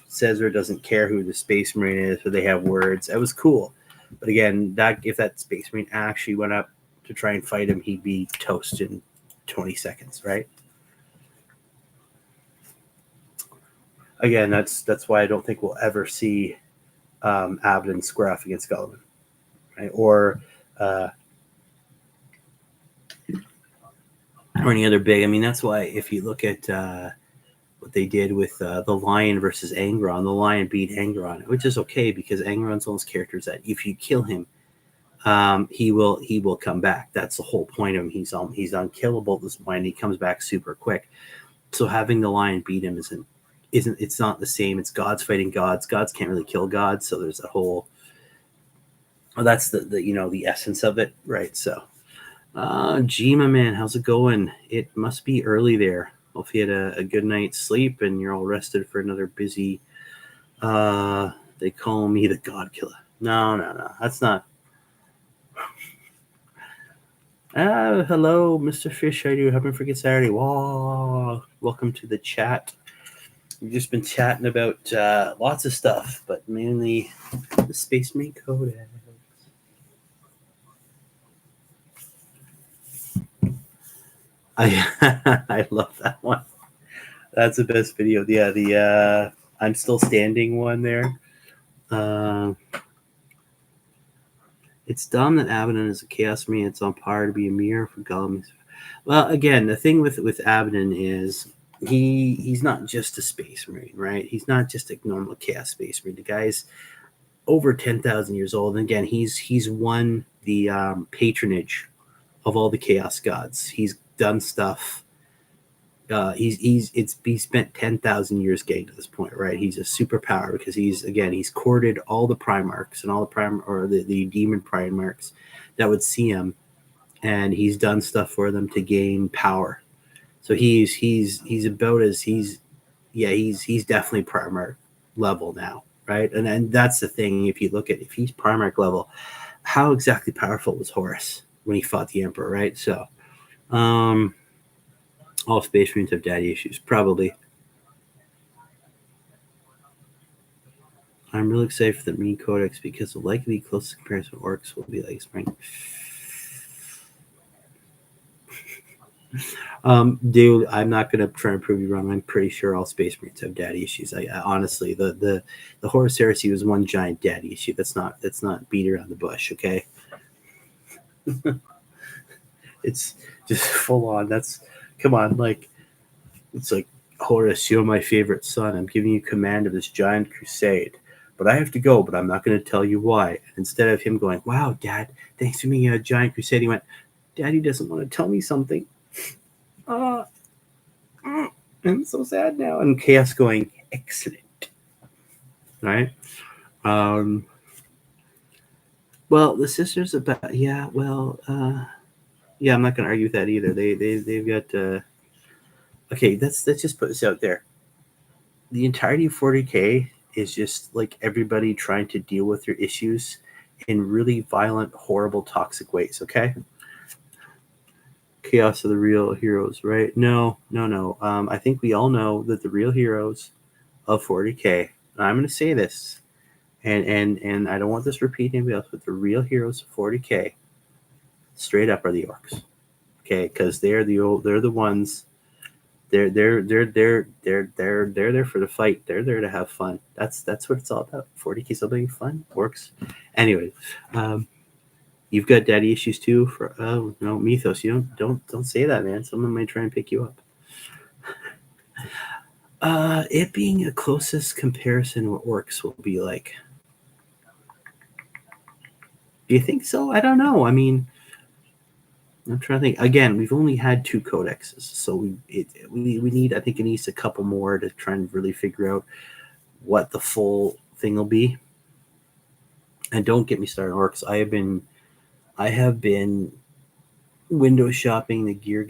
Cesar doesn't care who the Space Marine is, but they have words. It was cool. But again, that if that Space Marine actually went up to try and fight him, he'd be toast in 20 seconds, right? Again, that's why I don't think we'll ever see Abaddon square off against Gulliman, right? Or any other big. I mean, that's why if you look at what they did with the Lion versus Angron, the Lion beat Angron, which is okay because Angron's one of those characters that if you kill him, he will come back. That's the whole point of him. He's unkillable at this point. He comes back super quick. So having the Lion beat him isn't it's not the same. It's gods fighting gods. Gods can't really kill gods. So there's a whole. Well, that's the the essence of it, right? So. G, my man, how's it going? It must be early there. Hope you had a good night's sleep and you're all rested for another busy. They call me the God Killer. No, that's not. Hello, Mr. Fish. How are you? Happy freaking Saturday. Wow. Welcome to the chat. We've just been chatting about lots of stuff, but mainly the Space Marine Codex. I love that one. That's the best video. Yeah, the I'm still standing one there. It's dumb that Abaddon is a Chaos Marine. It's on par to be a mirror for Gollum. Well, again, the thing with Abaddon is he's not just a space marine, right? He's not just a normal chaos space marine. The guy's over 10,000 years old, and again, he's won the patronage of all the chaos gods. He's done stuff. He spent 10,000 years getting to this point, right? He's a superpower because he's courted all the Primarchs and all the demon Primarchs that would see him, and he's done stuff for them to gain power. So he's about as he's definitely Primarch level now, right? And that's the thing. If he's Primarch level, how exactly powerful was Horus when he fought the Emperor, right? So, all Space Marines have daddy issues, probably. I'm really excited for the Marine Codex because the likely closest comparison with orcs will be like spring. Dude, I'm not gonna try and prove you wrong. I'm pretty sure all Space Marines have daddy issues. I honestly, the Horus Heresy was one giant daddy issue. That's not beat around the bush, okay? It's just full on. Come on, like it's like Horus, you're my favorite son. I'm giving you command of this giant crusade, but I have to go. But I'm not going to tell you why. And instead of him going, "Wow, Dad, thanks for being a giant crusade," he went, "Daddy doesn't want to tell me something. I'm so sad now." And Chaos going, "Excellent." Right? Well, the sisters about yeah. Well, yeah. I'm not going to argue with that either. They've got. Okay, let's just put this out there. The entirety of 40K is just like everybody trying to deal with their issues in really violent, horrible, toxic ways. Okay. Chaos are the real heroes, right? No. I think we all know that the real heroes of 40K. And I'm going to say this, and I don't want this repeating anybody else, but the real heroes of 40K, straight up, are the orcs. Okay, because they're the ones. They're there for the fight. They're there to have fun. That's what it's all about. 40K still being fun. Works. Anyway, you've got daddy issues too. For no, Mythos, you don't say that, man. Someone might try and pick you up. It being a closest comparison with orcs will be like. Do you think so? I don't know. I mean, I'm trying to think. Again, we've only had 2 codexes, so we need. I think it needs a couple more to try and really figure out what the full thing will be. And don't get me started on orcs. I have been window shopping the Gear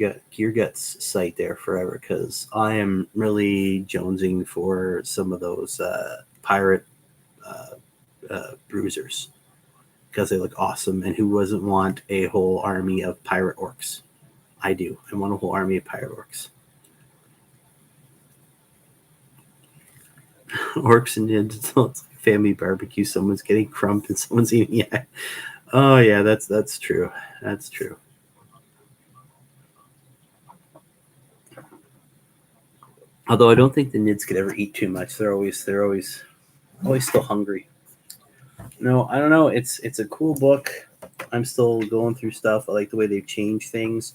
Guts site there forever because I am really jonesing for some of those pirate bruisers because they look awesome. And who doesn't want a whole army of pirate orcs? I do. I want a whole army of pirate orcs. Orcs and ninjas. It's like family barbecue. Someone's getting crump and someone's eating. Yeah. Oh yeah, that's true. That's true. Although I don't think the Nids could ever eat too much. They're always still hungry. No, I don't know. It's a cool book. I'm still going through stuff. I like the way they've changed things.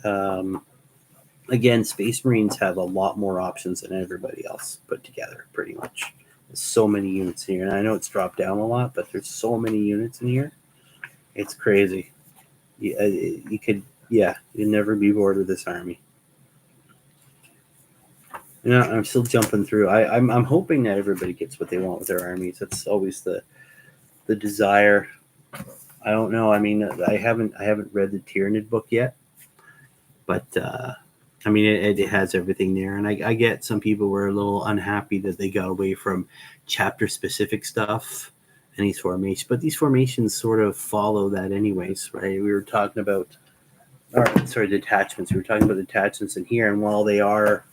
Again, Space Marines have a lot more options than everybody else put together, pretty much. There's so many units here, and I know it's dropped down a lot, but there's so many units in here. It's crazy. You'd never be bored with this army. Yeah, I'm still jumping through. I'm hoping that everybody gets what they want with their armies. That's always the desire. I don't know. I mean, I haven't read the Tyranid book yet, but I mean, it has everything there. And I get some people were a little unhappy that they got away from chapter specific stuff and these formations, but these formations sort of follow that anyways, right? We were talking about, detachments. We were talking about detachments in here, and while they are.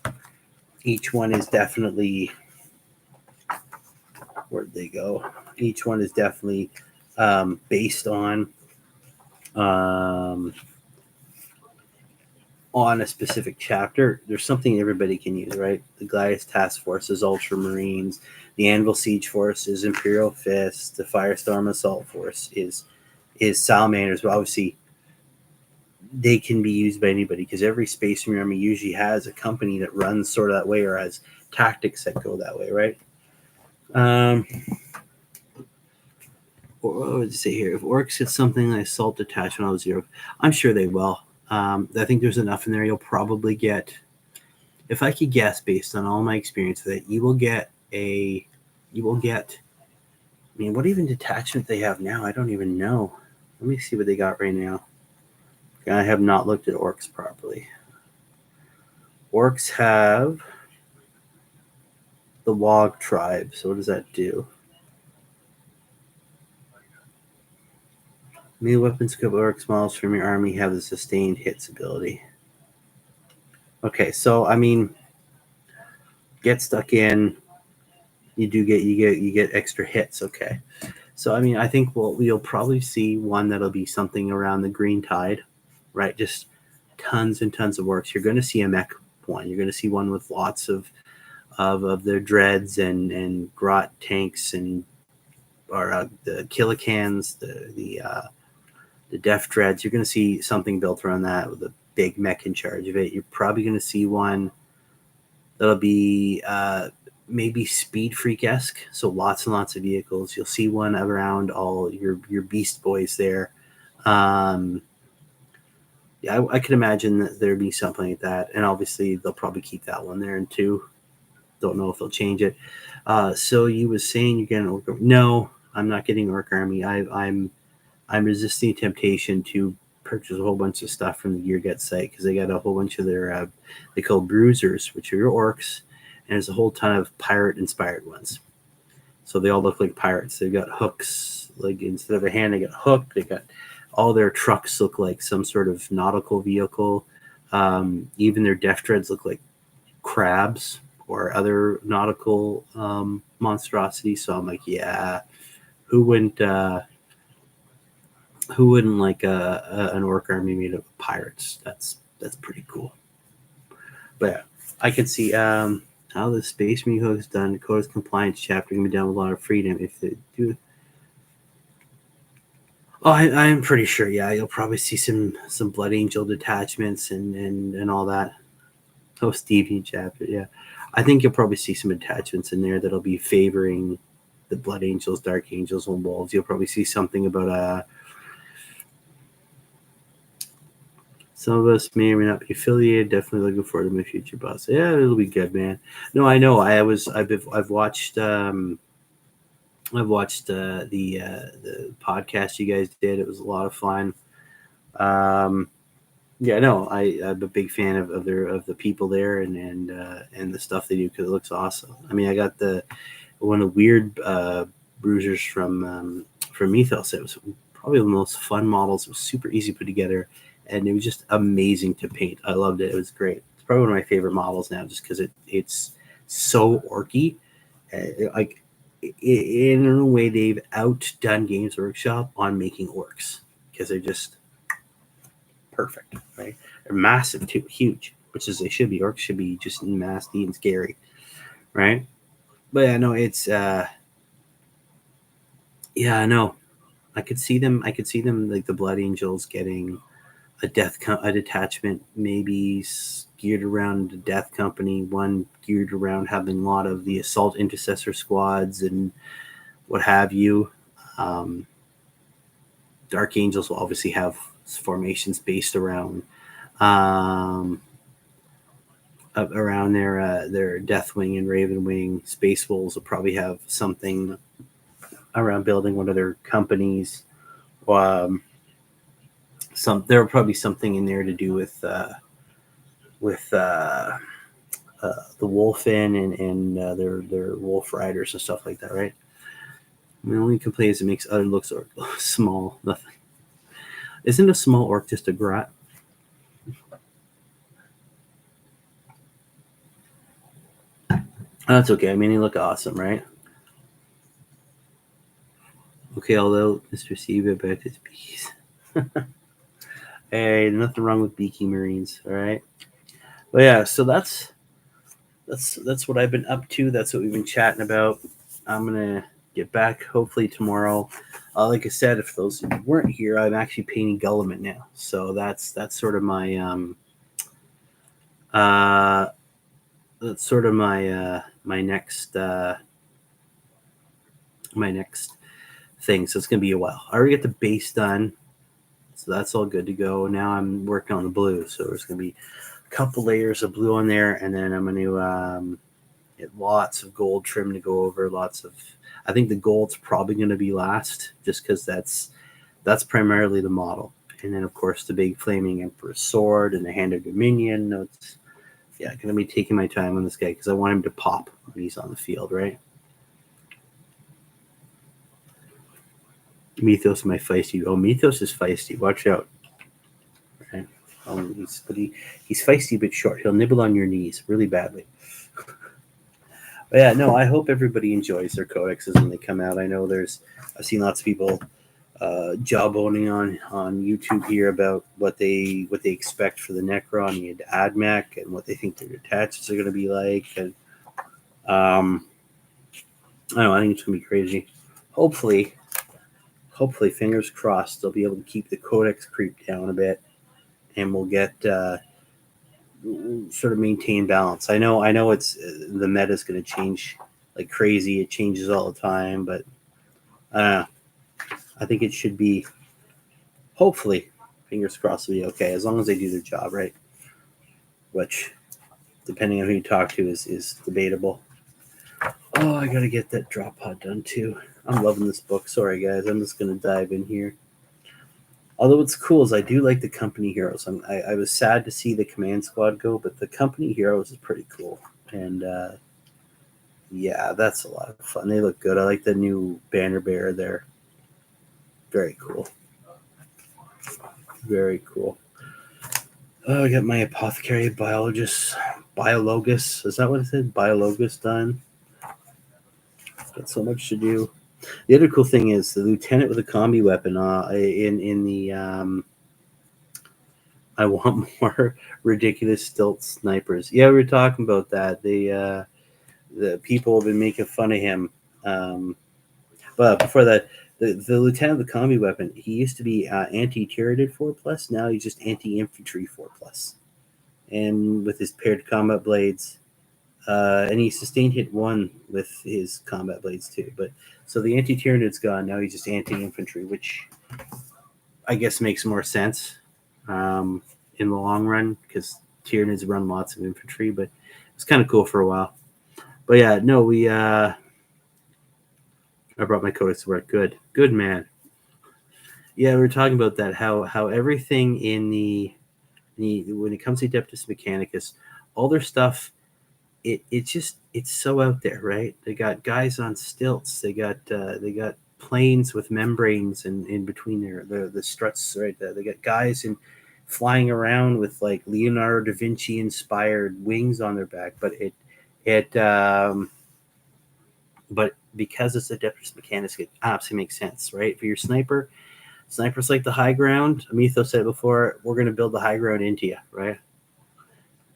Each one is definitely where'd they go? Each one is definitely based on a specific chapter. There's something everybody can use, right? The Gladius Task Force is Ultramarines. The Anvil Siege Force is Imperial Fist. The Firestorm Assault Force is Salamanders. But obviously, they can be used by anybody, because every Space Marine army usually has a company that runs sort of that way or has tactics that go that way, right? What would you say here? If orcs get something like assault detachment on 0, I'm sure they will. I think there's enough in there. You'll probably get, if I could guess based on all my experience with it, you will get, I mean, what even detachment they have now? I don't even know. Let me see what they got right now. I have not looked at orcs properly. Orcs have the Wog tribe. So what does that do? Melee weapons equipped orcs models from your army have the sustained hits ability. Okay, so I mean, get stuck in. You get extra hits. Okay, so I mean, I think we'll probably see one that'll be something around the Green Tide, right? Just tons and tons of orcs. You're going to see a mech one. You're going to see one with lots of their dreads and grot tanks and or the killicans, the def dreads. You're going to see something built around that with a big mech in charge of it. You're probably going to see one that'll be maybe Speed Freak-esque, so lots and lots of vehicles. You'll see one around all your Beast Boys there. Yeah, I could imagine that there'd be something like that, and obviously they'll probably keep that one there in 2. Don't know if they'll change it. So you was saying you're getting Orc? No, I'm not getting Orc Army. I'm resisting temptation to purchase a whole bunch of stuff from the Gear Get site, because they got a whole bunch of their they call bruisers, which are your orcs, and there's a whole ton of pirate inspired ones. So they all look like pirates. They've got hooks, like instead of a hand, they got a hook. They got all their trucks look like some sort of nautical vehicle. Even their def dreads look like crabs or other nautical monstrosities. So I'm like, yeah, who wouldn't like an orc army made of pirates? That's pretty cool. But yeah, I can see how the Space Marine Code is done. Codex compliance chapter can be done with a lot of freedom if they do. Oh, I'm pretty sure. Yeah, you'll probably see some Blood Angel detachments and all that. Oh, Stevie chapter. Yeah, I think you'll probably see some attachments in there that'll be favoring the Blood Angels, Dark Angels, and Wolves. You'll probably see something about some of us may or may not be affiliated. Definitely looking forward to my future boss. Yeah, it'll be good, man. No, I know. I've watched the podcast you guys did. It was a lot of fun. Yeah, no, I'm a big fan of the people there and the stuff they do, because it looks awesome. I mean, I got one of the weird bruisers from Mythos. It was probably the most fun models. It was super easy to put together, and it was just amazing to paint. I loved it. It was great. It's probably one of my favorite models now, just because it's so orky. Like in a way, they've outdone Games Workshop on making orcs, because they're just perfect, right? They're massive too, huge, which is they should be. Orcs should be just nasty and scary, right? But yeah, no, it's yeah, I know. I could see them like the Blood Angels getting a detachment, maybe geared around the Death Company, one geared around having a lot of the Assault Intercessor squads and what have you. Dark Angels will obviously have formations based around around their Deathwing and Ravenwing. Space Wolves will probably have something around building one of their companies. There'll probably something in there to do with the Wolfen and their Wolf Riders and stuff like that, right? The only complaint is it makes other looks small. Nothing. Isn't a small orc just a grot? That's okay. I mean, they look awesome, right? Okay, although Mr. Siva back to his bees. Hey, nothing wrong with beaky Marines, all right? But yeah, so that's what I've been up to. That's what we've been chatting about. I'm gonna get back hopefully tomorrow. Like I said, if those who weren't here, I'm actually painting Guilliman now, so that's sort of my my next thing. So it's gonna be a while. I already got the base done, so that's all good to go. Now I'm working on the blue, so there's gonna be a couple layers of blue on there, and then I'm gonna get lots of gold trim to go over. I think the gold's probably gonna be last, just because that's primarily the model, and then of course the big flaming Emperor's sword and the Hand of Dominion. It's gonna be taking my time on this guy because I want him to pop when he's on the field, right? Mythos, my feisty. Oh, Mythos is feisty. Watch out. Okay. He's feisty but short. He'll nibble on your knees really badly. But yeah, no, I hope everybody enjoys their codexes when they come out. I know I've seen lots of people jawboning on YouTube here about what they expect for the Necron and AdMech and what they think their attachments are going to be like. And I don't know. I think it's going to be crazy. Hopefully, fingers crossed, they'll be able to keep the codex creep down a bit, and we'll get sort of maintain balance. I know it's the meta is going to change like crazy. It changes all the time, but I think it should be, hopefully, fingers crossed, will be okay as long as they do their job right. Which, depending on who you talk to, is debatable. Oh, I gotta get that drop pod done too. I'm loving this book. Sorry, guys. I'm just gonna dive in here. Although what's cool is I do like the company heroes. I was sad to see the command squad go, but the company heroes is pretty cool. And yeah, that's a lot of fun. They look good. I like the new banner bearer there. Very cool. Very cool. Oh, I got my apothecary biologus. Is that what it said? Biologus done. Got so much to do. The other cool thing is the lieutenant with a combi weapon. In the I want more ridiculous stealth snipers. Yeah, we were talking about that. The people have been making fun of him. But before that, the lieutenant with the combi weapon, he used to be anti-Tyranid 4+. Now he's just anti-infantry 4+. And with his paired combat blades. And he sustained hit 1 with his combat blades too. But so the anti-Tyranid's gone. Now he's just anti-infantry, which I guess makes more sense in the long run because Tyranids run lots of infantry. But it's kind of cool for a while. But yeah, no, I brought my codex to work. Good man. Yeah, we were talking about that. How everything in the when it comes to Adeptus Mechanicus, all their stuff. It's so out there, right? They got guys on stilts. They got planes with membranes in between the struts, right? They got guys flying around with like Leonardo da Vinci inspired wings on their back. But but because it's Adeptus Mechanicus, it absolutely makes sense, right? For your sniper's like the high ground. Amito said it before. We're going to build the high ground into you, right?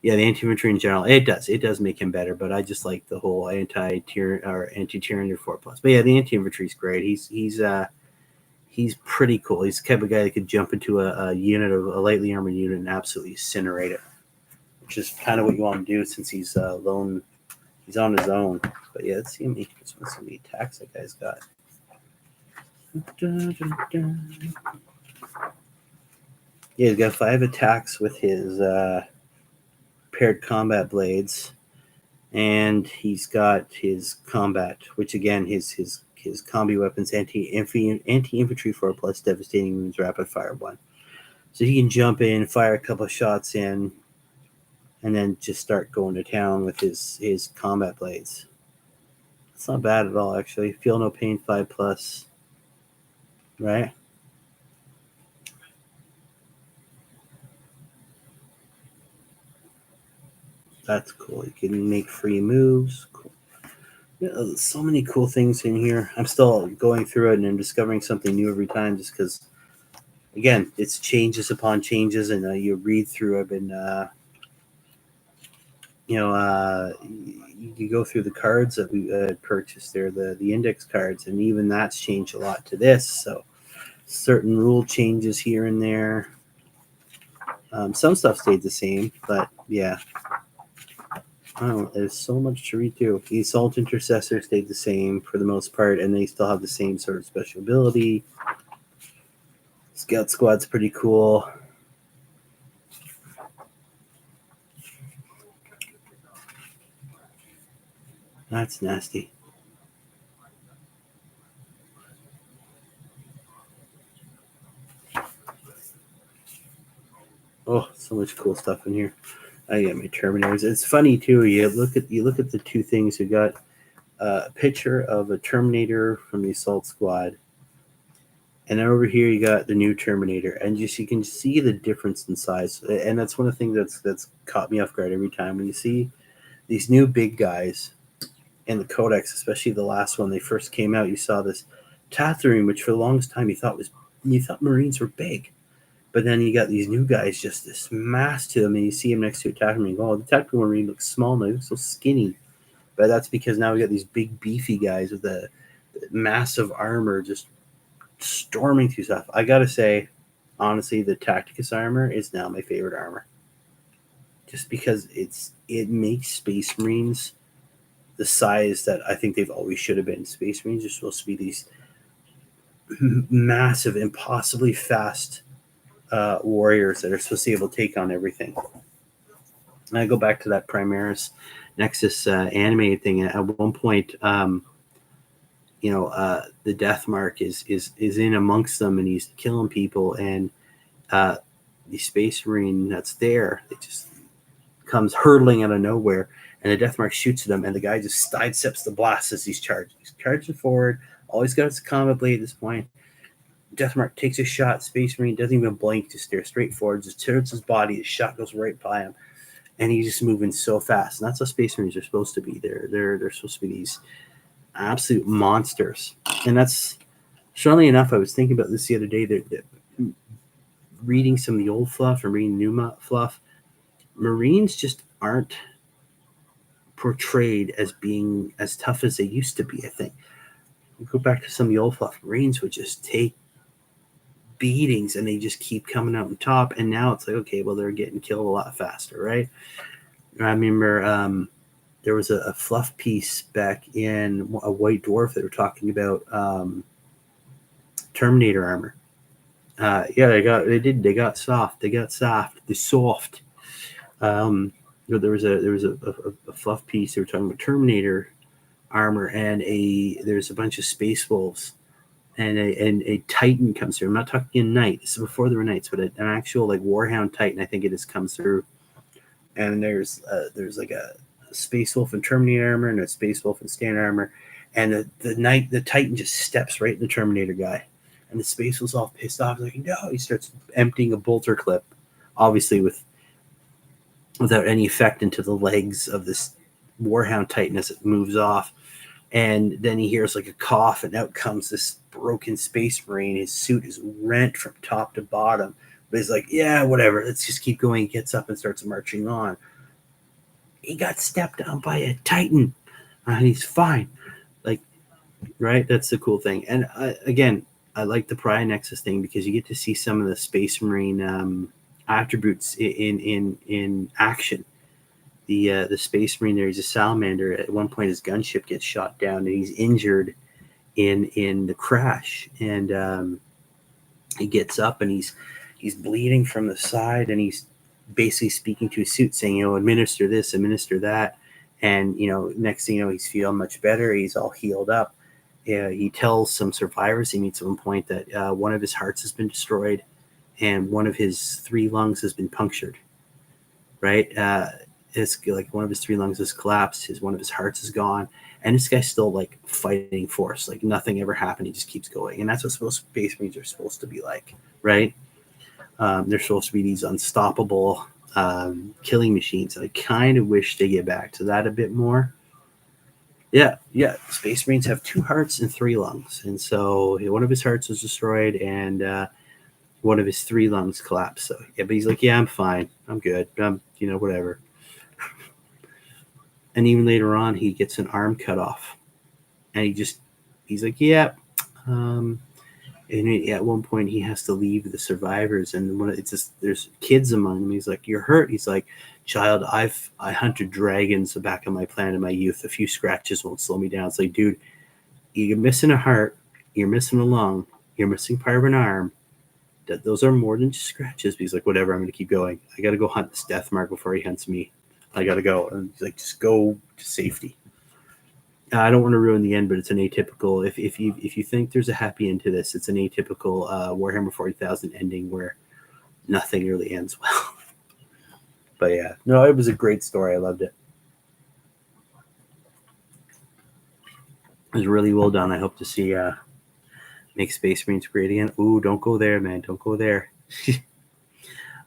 Yeah, the anti-infantry in general, it does make him better, but I just like the whole anti-Tyranid 4+. But yeah, the anti-infantry is great. He's pretty cool. He's the type of guy that could jump into a lightly armored unit and absolutely incinerate it, which is kind of what you want to do since he's lone. He's on his own. But yeah, let's see how many attacks that guy's got. Yeah, he's got 5 attacks with his paired combat blades, and he's got his combat, which again his combi weapons anti-infantry 4+, devastating wounds, rapid fire 1. So he can jump in, fire a couple of shots in, and then just start going to town with his combat blades. It's not bad at all, actually. Feel no pain 5+, right? That's cool. You can make free moves. Cool. Yeah, so many cool things in here. I'm still going through it and I'm discovering something new every time just because, again, it's changes upon changes and you read through. I've been you go through the cards that we purchased there, the index cards, and even that's changed a lot to this. So certain rule changes here and there. Some stuff stayed the same, but yeah. Oh, there's so much to read too. The Assault Intercessor stayed the same for the most part, and they still have the same sort of special ability. Scout Squad's pretty cool. That's nasty. Oh, so much cool stuff in here. I got my Terminators. It's funny too. You look at the two things. You got a picture of a Terminator from the Assault Squad, and over here you got the new Terminator, and you can see the difference in size. And that's one of the things that's caught me off guard every time when you see these new big guys in the codex, especially the last one they first came out. You saw this Tatooine, which for the longest time you thought Marines were big. But then you got these new guys, just this mass to them, and you see him next to a Tatooine. Oh, the Tatooine Marine looks small now, he looks so skinny. But that's because now we got these big, beefy guys with the massive armor just storming through stuff. I gotta say, honestly, the Tacticus armor is now my favorite armor, just because it makes Space Marines the size that I think they've always should have been. Space Marines are supposed to be these massive, impossibly fast warriors that are supposed to be able to take on everything. And I go back to that Primaris Nexus animated thing. At one point, the Death Mark is in amongst them, and he's killing people, and the Space Marine that's there, it just comes hurtling out of nowhere, and the Death Mark shoots at him, and the guy just sidesteps the blast as he's charging. He's charging forward. All he's got is a combat blade at this point. Deathmark takes a shot. Space Marine doesn't even blink, just stare straight forward, just turns his body. His shot goes right by him, and he's just moving so fast. And that's how Space Marines are supposed to be. They're supposed to be these absolute monsters. And that's, strangely enough, I was thinking about this the other day. That reading some of the old fluff and reading new fluff, Marines just aren't portrayed as being as tough as they used to be. I think you go back to some of the old fluff, Marines would just take beatings and they just keep coming out on top, and now it's like, okay, well, they're getting killed a lot faster, right? I remember there was a fluff piece back in a White Dwarf that were talking about Terminator armor. They got soft. They're soft. There was a fluff piece. They were talking about Terminator armor, and there's a bunch of Space Wolves, and a Titan comes through. I'm not talking a knight. This is before there were knights, but an actual like Warhound Titan, I think it just comes through. And there's like a Space Wolf and Terminator armor, and a Space Wolf and standard armor, and the Titan just steps right in the Terminator guy, and the Space Wolf's all pissed off. He's like, no! He starts emptying a bolter clip, obviously without any effect into the legs of this Warhound Titan as it moves off. And then he hears like a cough, and out comes this broken Space Marine. His suit is rent from top to bottom. But he's like, yeah, whatever. Let's just keep going. He gets up and starts marching on. He got stepped on by a Titan, and he's fine. Like, right? That's the cool thing. And again, I like the Pariah Nexus thing because you get to see some of the Space Marine attributes in action. The Space Marine there, he's a salamander. At one point, his gunship gets shot down, and he's injured in the crash. And he gets up, and he's bleeding from the side, and he's basically speaking to his suit, saying, administer this, administer that. And next thing you know, he's feeling much better. He's all healed up. He tells some survivors he meets at one point that one of his hearts has been destroyed, and one of his 3 lungs has been punctured. Right. It's like one of his 3 lungs has collapsed. One of his hearts is gone, and this guy's still like fighting force, like nothing ever happened. He just keeps going, and that's what Space Marines are supposed to be like, right? They're supposed to be these unstoppable killing machines. I kind of wish they get back to that a bit more. Yeah. Space Marines have 2 hearts and 3 lungs, and so one of his hearts was destroyed, and one of his 3 lungs collapsed. So yeah, but he's like, yeah, I'm fine, I'm good, whatever. And even later on, he gets an arm cut off, and he's like, yeah. Um, and at one point, he has to leave the survivors, and it's just there's kids among them. He's like, "You're hurt." He's like, "Child, I hunted dragons back on my planet in my youth. A few scratches won't slow me down." It's like, dude, you're missing a heart, you're missing a lung, you're missing part of an arm. Those are more than just scratches. But he's like, whatever, I'm going to keep going. I got to go hunt this death mark before he hunts me. I got to go. And he's like, just go to safety. I don't want to ruin the end, but it's an atypical. If you think there's a happy end to this, it's an atypical Warhammer 40,000 ending where nothing really ends well. But yeah, no, it was a great story. I loved it. It was really well done. I hope to see make Space Marines great again. Ooh, don't go there, man. Don't go there.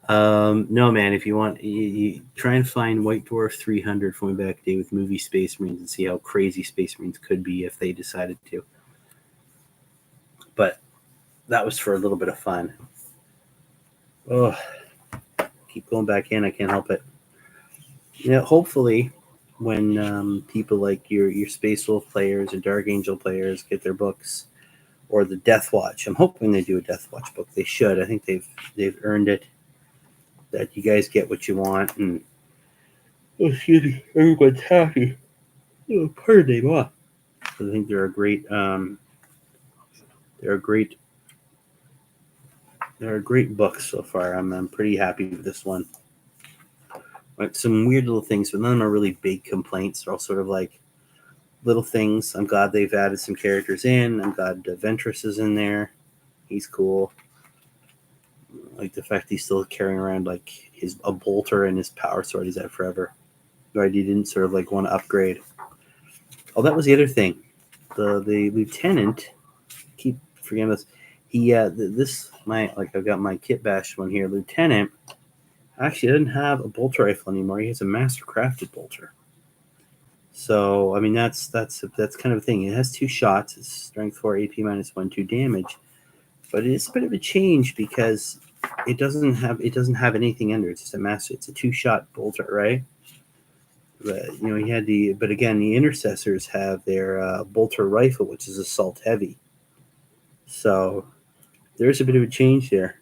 No, man. If you want, you try and find White Dwarf 300 from way back day with movie Space Marines and see how crazy Space Marines could be if they decided to. But that was for a little bit of fun. Oh, keep going back in. I can't help it. Hopefully, when people like your Space Wolf players or Dark Angel players get their books, or the Death Watch. I'm hoping they do a Death Watch book. They should. I think they've earned it. That you guys get what you want, and excuse me, everyone's happy. Oh, pardon me, I think they're a great. They're a great book so far. I'm pretty happy with this one. Like some weird little things, but none of them are really big complaints. They're all sort of like little things. I'm glad they've added some characters in. I'm glad Ventress is in there. He's cool. Like the fact he's still carrying around like a bolter and his power sword he's had forever. Right, he didn't sort of like want to upgrade. Oh, that was the other thing. The lieutenant, keep forgetting this. He I've got my kit bash one here. Lieutenant actually doesn't have a bolter rifle anymore. He has a master crafted bolter. So I mean that's kind of a thing. It has 2 shots. It's strength 4, AP -1, 2 damage. But it is a bit of a change because it doesn't have anything under it. It's just a master. It's a 2-shot bolter, right? But he had but again, the intercessors have their bolter rifle, which is assault heavy. So there's a bit of a change there.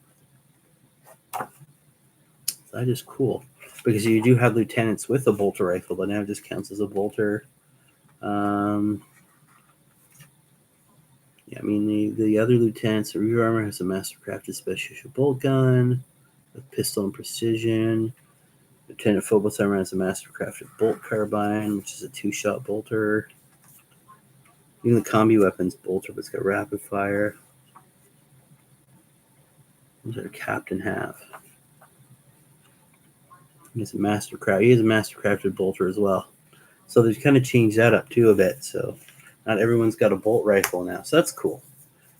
That is cool because you do have lieutenants with a bolter rifle, but now it just counts as a bolter. Yeah, I mean the other lieutenants, the rear armor has a mastercrafted special bolt gun, a pistol and precision. Lieutenant Phobos armor has a mastercrafted bolt carbine, which is a 2-shot bolter. Even the combi weapons bolter, but it's got rapid fire. What does our captain have? He has a mastercrafted bolter as well. So they've kind of changed that up too a bit. So not everyone's got a bolt rifle now. So that's cool.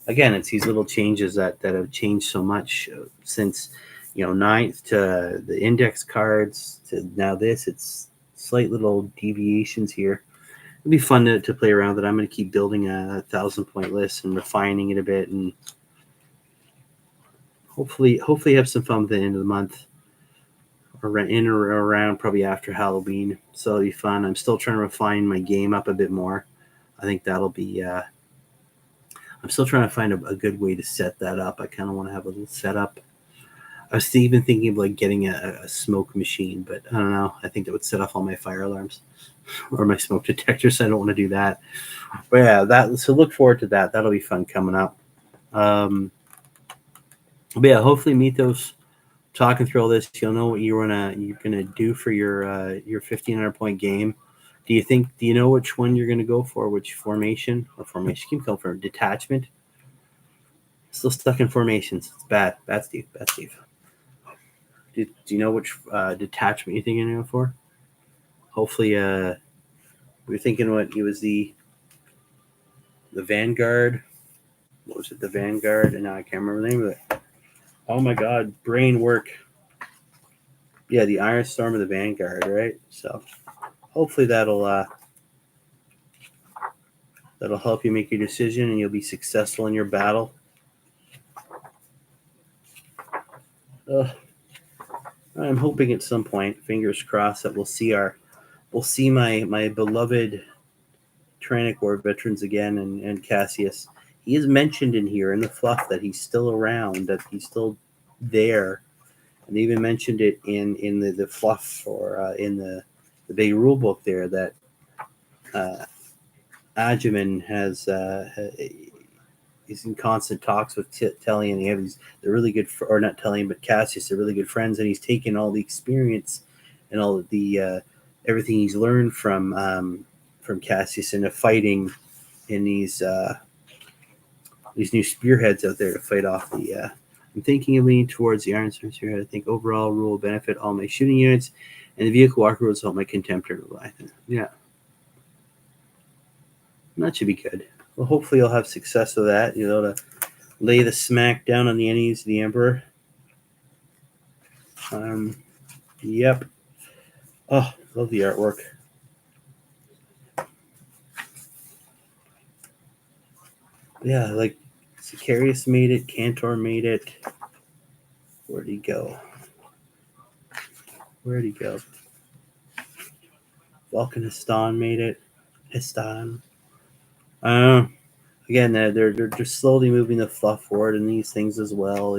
Again, it's these little changes that have changed so much since 9th to the index cards to now this. It's slight little deviations here. It'll be fun to play around with it. I'm going to keep building a 1,000-point list and refining it a bit, and hopefully have some fun with the end of the month, or in or around probably after Halloween. So it'll be fun. I'm still trying to refine my game up a bit more. I think that'll be. I'm still trying to find a good way to set that up. I kind of want to have a little setup. I was even thinking of like getting a smoke machine, but I don't know. I think that would set off all my fire alarms or my smoke detectors. I don't want to do that. But yeah, so look forward to that. That'll be fun coming up. But yeah, hopefully Mythos, talking through all this, you'll know what you're gonna do for your 1,500-point game. Do you know which one you're gonna go for? Which formation? Keep going for detachment. Still stuck in formations. It's bad, Steve. Do you know which detachment you think you're gonna go for? Hopefully, we're thinking what it was the Vanguard. What was it? The Vanguard, and now I can't remember the name of it. Oh my God, brain work. Yeah, the Iron Storm of the Vanguard, right? So hopefully that'll help you make your decision and you'll be successful in your battle. I'm hoping at some point, fingers crossed, that we'll see our we'll see my beloved Tyrannic War veterans again, and Cassius. He is mentioned in here in the fluff that he's still around, that he's still there, and they even mentioned it in the fluff or in the big rule book there that Ajuman has he's in constant talks with Telly, and they're really good, or not Telly, but Cassius. They're really good friends, and he's taken all the experience and all of the everything he's learned from Cassius into fighting in these new spearheads out there to fight off the. I'm thinking of leaning towards the Iron Swords here. I think overall rule will benefit all my shooting units, and the vehicle walker will help my Contemptor Leviathan. Yeah, that should be good. Well, hopefully you'll have success with that. To lay the smack down on the enemies of the Emperor. Yep. Oh, love the artwork. Yeah, like Sicarius made it, Cantor made it. Where'd he go? Volcanistan made it. Histan. Again, they're just slowly moving the fluff forward in these things as well.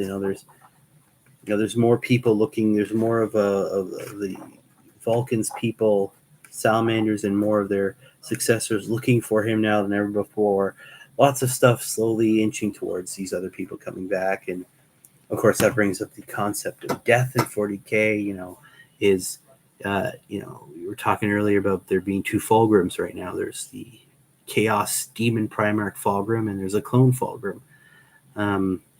There's more people looking. There's more of the Vulcans people, salamanders, and more of their successors looking for him now than ever before. Lots of stuff slowly inching towards these other people coming back, and of course that brings up the concept of death in 40k. We were talking earlier about there being two Fulgrims right now. There's the Chaos Demon Primarch Fulgrim, and there's a Clone Fulgrim.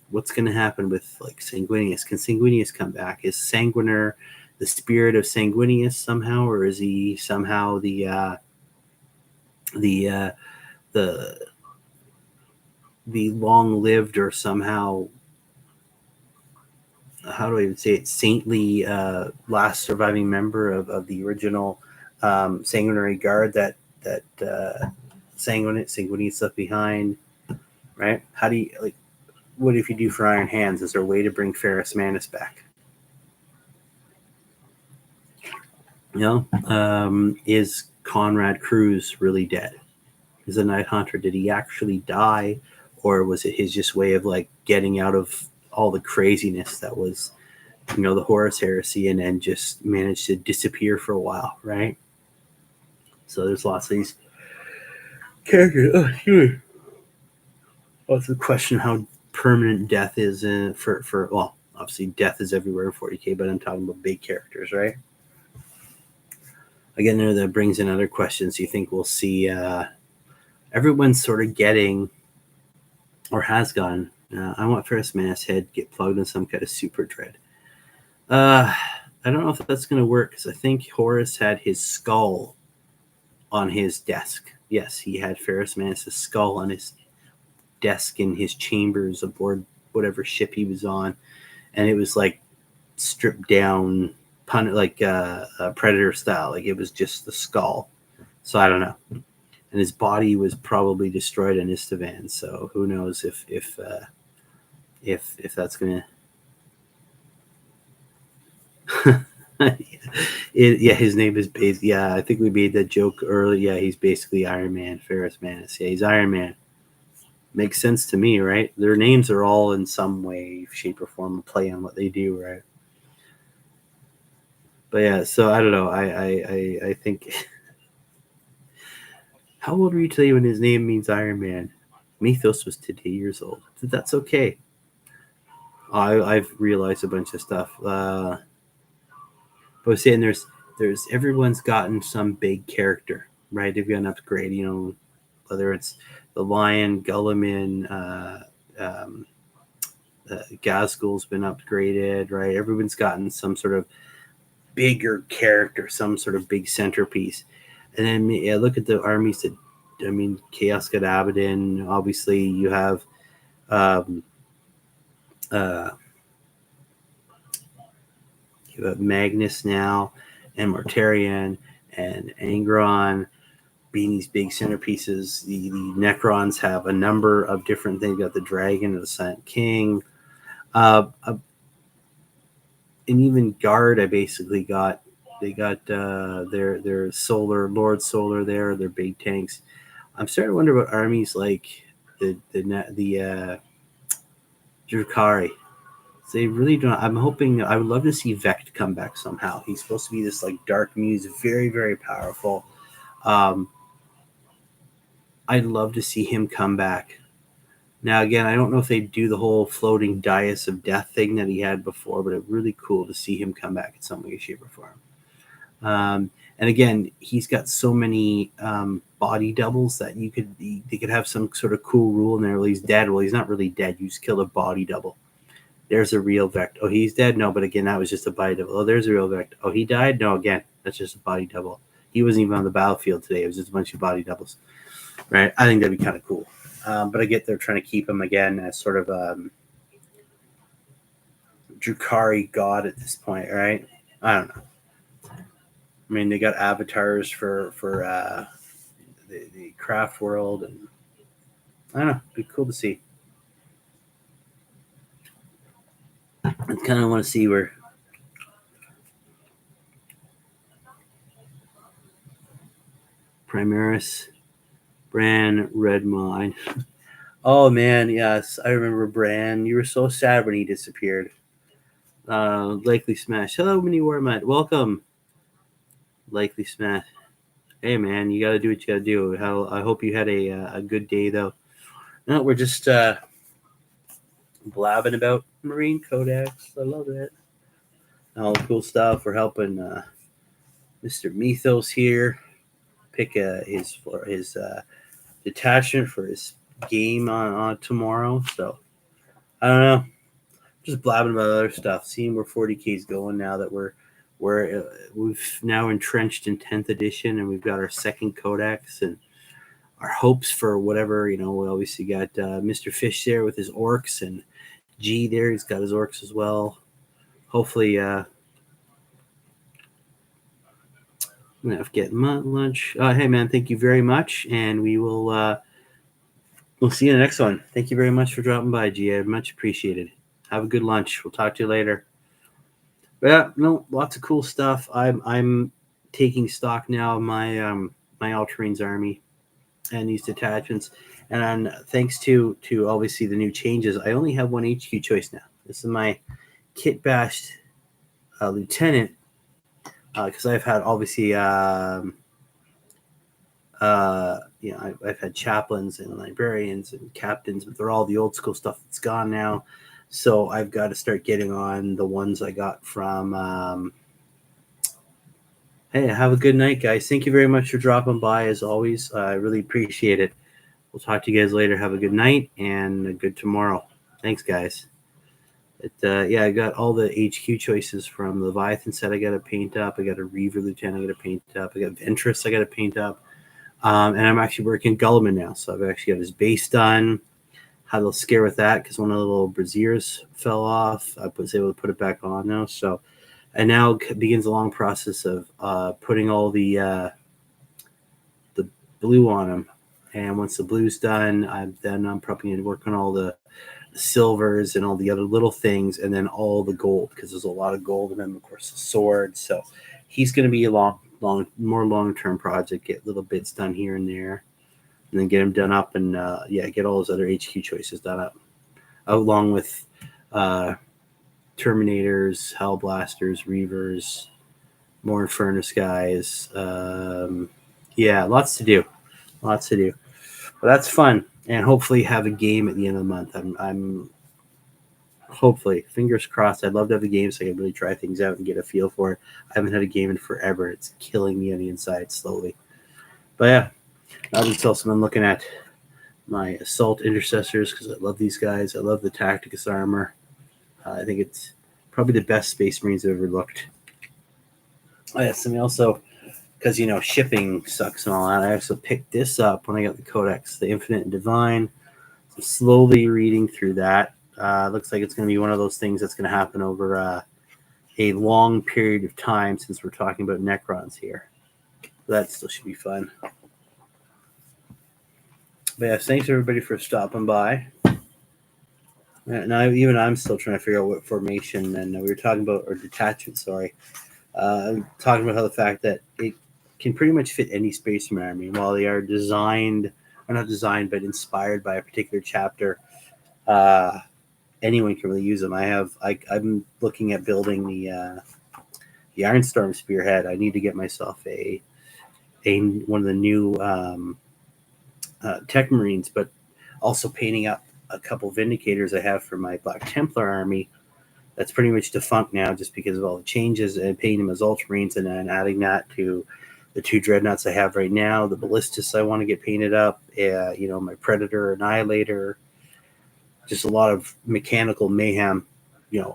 What's going to happen with like Sanguinius? Can Sanguinius come back? Is Sanguiner the spirit of Sanguinius somehow, or is he somehow the long-lived, or somehow, how do I even say it, saintly last surviving member of the original Sanguinary Guard that Sanguinius left behind, right? How do you, like, what if you do for Iron Hands? Is there a way to bring Ferrus Manus back? Is Conrad Cruz really dead? Is a Night Hunter, did he actually die, or was it his just way of like getting out of all the craziness that was, the Horus Heresy, and then just managed to disappear for a while, right? So there's lots of these characters. Oh, excuse me. Well, it's a question how permanent death is for well, obviously death is everywhere in 40k, but I'm talking about big characters, right? Again, there that brings in other questions. You think we'll see everyone's sort of getting, or has gotten, I want Ferrus Manus' head get plugged in some kind of super dread. I don't know if that's going to work, because I think Horus had his skull on his desk. Yes, he had Ferrus Manus' skull on his desk in his chambers aboard whatever ship he was on, and it was like stripped down, like Predator style. Like it was just the skull. So I don't know. And his body was probably destroyed in Istavan. So who knows if that's gonna. His name is based. Yeah, I think we made that joke earlier. Yeah, he's basically Iron Man, Ferrus Manus. Yeah, he's Iron Man. Makes sense to me, right? Their names are all in some way, shape, or form a play on what they do, right? But yeah, so I don't know. I think. How old were you today when his name means Iron Man? Mythos was today years old. That's okay. I've realized a bunch of stuff. But I was saying there's everyone's gotten some big character, right? They've got an upgrade, whether it's the Lion, Gulliman, Gazgul's been upgraded, right? Everyone's gotten some sort of bigger character, some sort of big centerpiece. And then look at the armies that, Chaos got Abaddon. Obviously, you have Magnus now, and Mortarion, and Angron being these big centerpieces. The Necrons have a number of different things. You got the Dragon of the Silent King. And even Guard, I basically got They got their solar Lord Solar there, their big tanks. I'm starting to wonder about armies like the Drukari. They really don't. I'm hoping. I would love to see Vect come back somehow. He's supposed to be this like dark muse, very very powerful. Um, I'd love to see him come back. Now again, I don't know if they do the whole floating dais of death thing that he had before, but it's really cool to see him come back in some way, shape, or form. And again, he's got so many body doubles that they could have some sort of cool rule in there. Well, he's dead. Well, he's not really dead. You just killed a body double. There's a real Vect. Oh, he's dead? No, but again, that was just a body double. Oh, there's a real Vect. Oh, he died? No, again, that's just a body double. He wasn't even on the battlefield today. It was just a bunch of body doubles. Right? I think that'd be kind of cool. But I get they're trying to keep him again as sort of Drukari god at this point, right? I don't know. I mean, they got avatars for the craft world, and I don't know. It'd be cool to see. I kind of want to see where Primaris, Bran, Red Mine. Oh man, yes, I remember Bran. You were so sad when he disappeared. Likely Smash. Hello, Mini Warmut. Welcome. Likely Smash. Hey man, you got to do what you got to do. I hope you had a good day though. No, we're just blabbing about Marine Codex. I love it. All the cool stuff. We're helping Mr. Mythos here pick his detachment for his game on tomorrow. So I don't know. Just blabbing about other stuff. Seeing where 40K is going now that we've now entrenched in 10th edition and we've got our second codex and our hopes for whatever, we obviously got Mr. Fish there with his orcs and G there. He's got his orcs as well. Hopefully, I'm going to have to get lunch. Hey, man, thank you very much. And we'll see you in the next one. Thank you very much for dropping by, G. I much appreciated. Have a good lunch. We'll talk to you later. But yeah, lots of cool stuff. I'm taking stock now of my my Ultramarines army and these detachments. And thanks to obviously the new changes, I only have one HQ choice now. This is my kit bashed lieutenant because I've had obviously I've had chaplains and librarians and captains, but they're all the old school stuff that's gone now. So I've got to start getting on the ones I got from. Hey, have a good night, guys. Thank you very much for dropping by, as always. I really appreciate it. We'll talk to you guys later. Have a good night and a good tomorrow. Thanks, guys. I got all the HQ choices from Leviathan set. I got to paint up. I got a Reaver Lieutenant. I got to paint up. I got Ventress. I got to paint up. And I'm actually working Gulliman now. So I've actually got his base done. Had a little scare with that because one of the little braziers fell off. I was able to put it back on now. So, and now begins a long process of putting all the blue on them. And once the blue's done, I'm probably going to work on all the silvers and all the other little things, and then all the gold because there's a lot of gold, and then of course the sword. So he's going to be a more long-term project. Get little bits done here and there. And then get them done up and, get all those other HQ choices done up. Along with Terminators, Hellblasters, Reavers, more Infernus guys. Lots to do. But that's fun. And hopefully have a game at the end of the month. I'm hopefully, fingers crossed. I'd love to have a game so I can really try things out and get a feel for it. I haven't had a game in forever. It's killing me on the inside slowly. But yeah. I've been looking at my assault intercessors because I love these guys. I love the Tacticus armor. I think it's probably the best Space Marines I've ever looked. Oh yeah, something also because shipping sucks and all that. I also picked this up when I got the Codex, the Infinite and Divine. So I'm slowly reading through that. Looks like it's going to be one of those things that's going to happen over a long period of time since we're talking about Necrons here. That still should be fun. But yeah, thanks everybody for stopping by. Now, even I'm still trying to figure out what formation, and we were talking about, or detachment, sorry. Talking about how the fact that it can pretty much fit any Space Marine army. While they are designed, or not designed, but inspired by a particular chapter, uh, anyone can really use them. I'm looking at building the Ironstorm Spearhead. I need to get myself a one of the new Tech Marines, but also painting up a couple Vindicators I have for my Black Templar army. That's pretty much defunct now just because of all the changes, and painting them as Ultramarines, and then adding that to the two Dreadnoughts I have right now, the Ballistas I want to get painted up, my Predator Annihilator, just a lot of mechanical mayhem,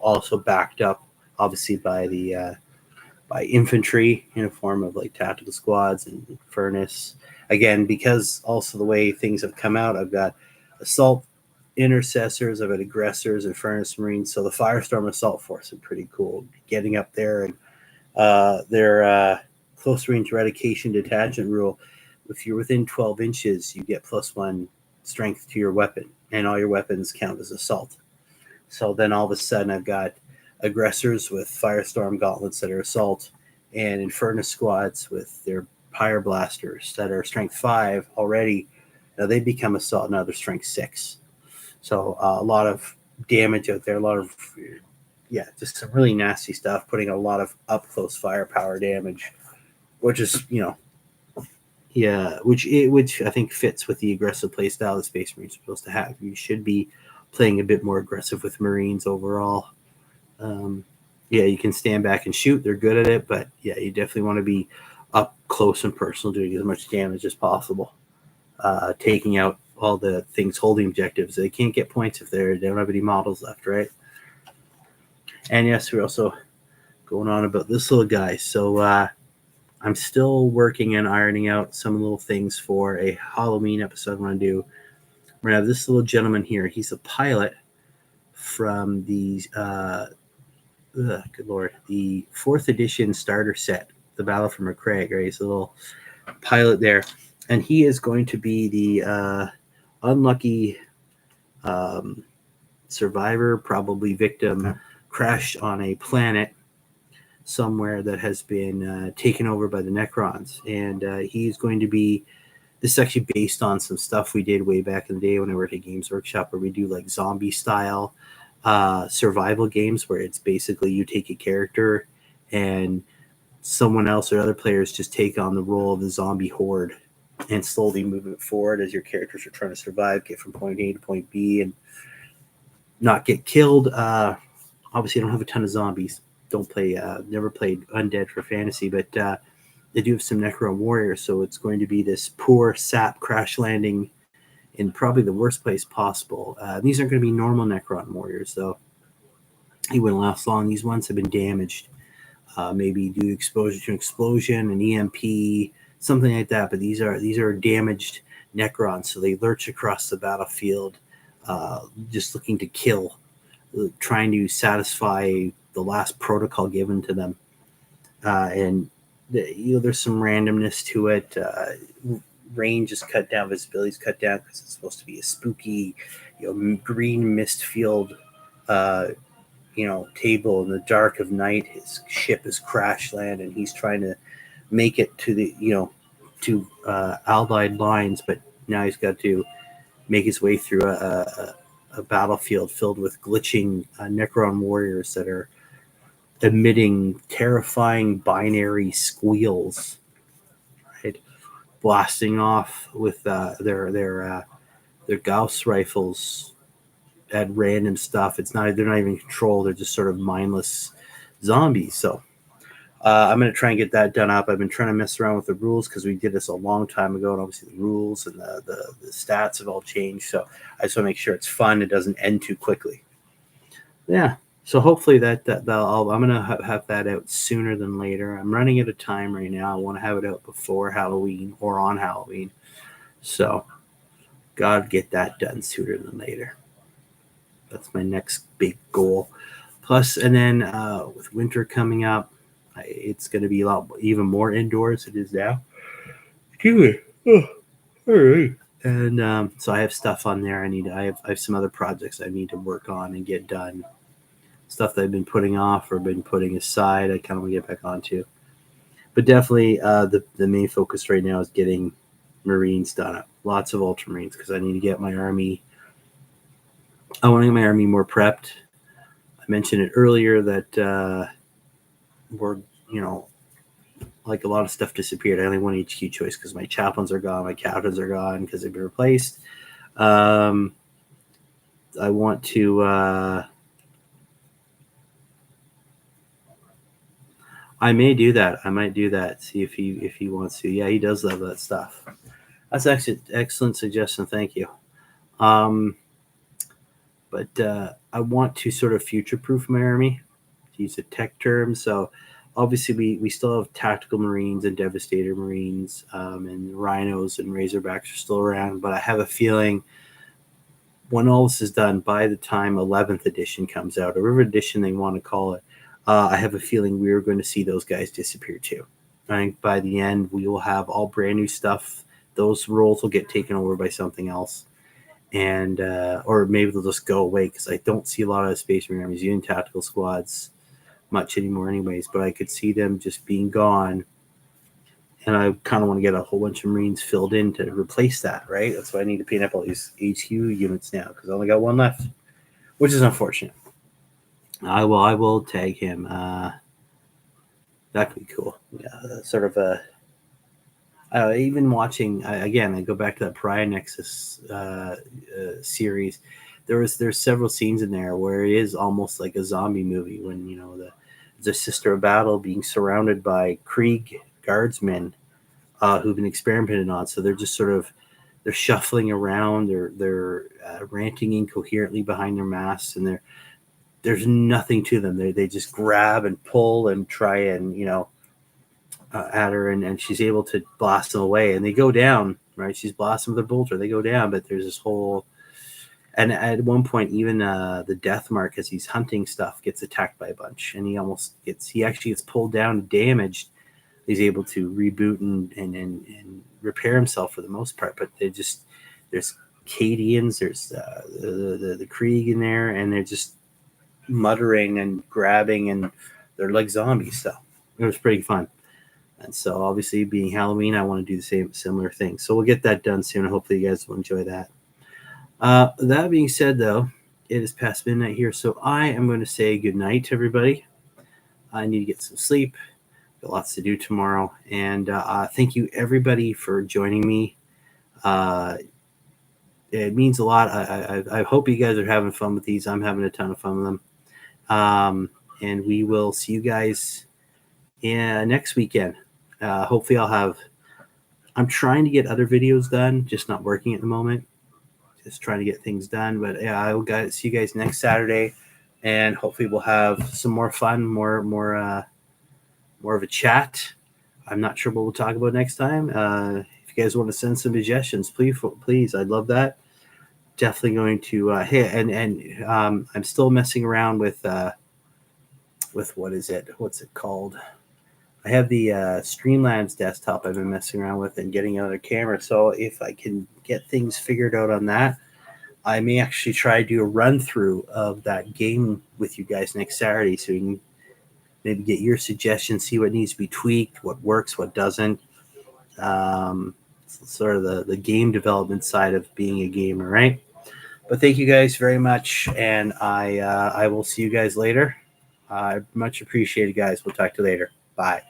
also backed up obviously by the by infantry in a form of like tactical squads and furnace. Again, because also the way things have come out, I've got assault intercessors, I've got aggressors and furnace marines. So the Firestorm Assault Force is pretty cool. Getting up there, and their close range eradication detachment rule. If you're within 12 inches, you get +1 strength to your weapon, and all your weapons count as assault. So then all of a sudden, I've got aggressors with Firestorm gauntlets that are assault, and Inferno squads with their pyroblasters that are strength 5 already. Now they become assault, now they're strength 6. So a lot of damage out there, a lot of, just some really nasty stuff, putting a lot of up close firepower damage, which is, which I think fits with the aggressive playstyle that Space Marines are supposed to have. You should be playing a bit more aggressive with Marines overall. You can stand back and shoot. They're good at it, but you definitely want to be up close and personal, doing as much damage as possible, taking out all the things holding objectives. They can't get points if they don't have any models left, right? And yes, we're also going on about this little guy. So I'm still working and ironing out some little things for a Halloween episode I'm going to do. We're going to have this little gentleman here. He's a pilot from the good lord, the 4th edition starter set, the Battle for McCraig, right? He's a little pilot there, and he is going to be the unlucky survivor, probably victim, crashed on a planet somewhere that has been taken over by the Necrons, and he's going to be. This is actually based on some stuff we did way back in the day when I worked at Games Workshop, where we do like zombie style survival games, where it's basically you take a character and someone else or other players just take on the role of the zombie horde and slowly move it forward as your characters are trying to survive, get from point A to point B, and not get killed. Obviously, I don't have a ton of zombies. Don't play. Never played Undead for fantasy, but they do have some Necron warriors, so it's going to be this poor sap crash landing in probably the worst place possible. These aren't going to be normal Necron warriors, though. He wouldn't last long. These ones have been damaged, maybe due to exposure to an explosion, an EMP, something like that. But these are damaged Necrons, so they lurch across the battlefield, just looking to kill, trying to satisfy the last protocol given to them, and there's some randomness to it. Range is cut down, visibility is cut down because it's supposed to be a spooky, green mist field, table in the dark of night. His ship is crash land, and he's trying to make it to the, to Allied lines, but now he's got to make his way through a battlefield filled with glitching Necron warriors that are emitting terrifying binary squeals, right? Blasting off with their Gauss rifles at random stuff. They're not even in control. They're just sort of mindless zombies. So I'm going to try and get that done up. I've been trying to mess around with the rules because we did this a long time ago, and obviously the rules and the stats have all changed. So I just want to make sure it's fun. It doesn't end too quickly. Yeah. So hopefully I'm going to have that out sooner than later. I'm running out of time right now. I want to have it out before Halloween or on Halloween. So gotta get that done sooner than later. That's my next big goal. Plus, and then with winter coming up, it's going to be even more indoors than it is now. Excuse me. Oh, all right. And so I have stuff on there. I have some other projects I need to work on and get done. stuff that I've been putting off or been putting aside. I kind of want to get back onto. But definitely the main focus right now is getting Marines done up. Lots of Ultramarines because I need to get my army. I want to get my army more prepped. I mentioned it earlier that we're, like a lot of stuff disappeared. I only want HQ choice because my chaplains are gone, my captains are gone because they've been replaced. I want to I may do that. I might do that. See if he wants to. Yeah, he does love that stuff. That's actually excellent suggestion. Thank you. But I want to sort of future-proof my army, to use a tech term. So obviously we still have tactical Marines and Devastator Marines, and Rhinos and Razorbacks are still around. But I have a feeling when all this is done, by the time 11th edition comes out, or whatever edition they want to call it, I have a feeling we are going to see those guys disappear too. I think by the end, we will have all brand new stuff. Those roles will get taken over by something else. And or maybe they'll just go away because I don't see a lot of Space Marine armies using tactical squads much anymore anyways. But I could see them just being gone. And I kind of want to get a whole bunch of Marines filled in to replace that, right? That's why I need to paint up all these HQ units now because I only got one left, which is unfortunate. I will tag him. That could be cool. Yeah, sort of a. Even watching again, I go back to that Pariah Nexus series. There's several scenes in there where it is almost like a zombie movie when the Sister of Battle being surrounded by Krieg guardsmen who've been experimented on. So they're just sort of they're shuffling around. They're ranting incoherently behind their masks, and there's nothing to them. They just grab and pull and try and at her, and she's able to blast them away, and they go down. Right, she's blasting with her bolter. They go down, but there's this whole. And at one point, even the Death Mark, as he's hunting stuff, gets attacked by a bunch, and he actually gets pulled down and damaged. He's able to reboot and repair himself for the most part, but there's Cadians, there's the Krieg in there, and they're just muttering and grabbing, and they're like zombies. So it was pretty fun. And so obviously being Halloween, I want to do the similar thing. So we'll get that done soon. Hopefully you guys will enjoy that. That being said, though, it is past midnight here, so I am going to say good night to everybody. I need to get some sleep. Got lots to do tomorrow. And thank you, everybody, for joining me. It means a lot. I hope you guys are having fun with these. I'm having a ton of fun with them. And we will see you guys next weekend. Hopefully I'm trying to get other videos done, just not working at the moment. Just trying to get things done. But yeah, I will see you guys next Saturday, and hopefully we'll have some more fun, more of a chat. I'm not sure what we'll talk about next time. If you guys want to send some suggestions, please, I'd love that. Definitely going to I'm still messing around with what's it called? I have the Streamlabs desktop I've been messing around with and getting another camera. So if I can get things figured out on that, I may actually try to do a run through of that game with you guys next Saturday, so you can maybe get your suggestions, see what needs to be tweaked, what works, what doesn't. Sort of the game development side of being a gamer, right? But thank you guys very much, and I will see you guys later. Much appreciated, guys. We'll talk to you later. Bye.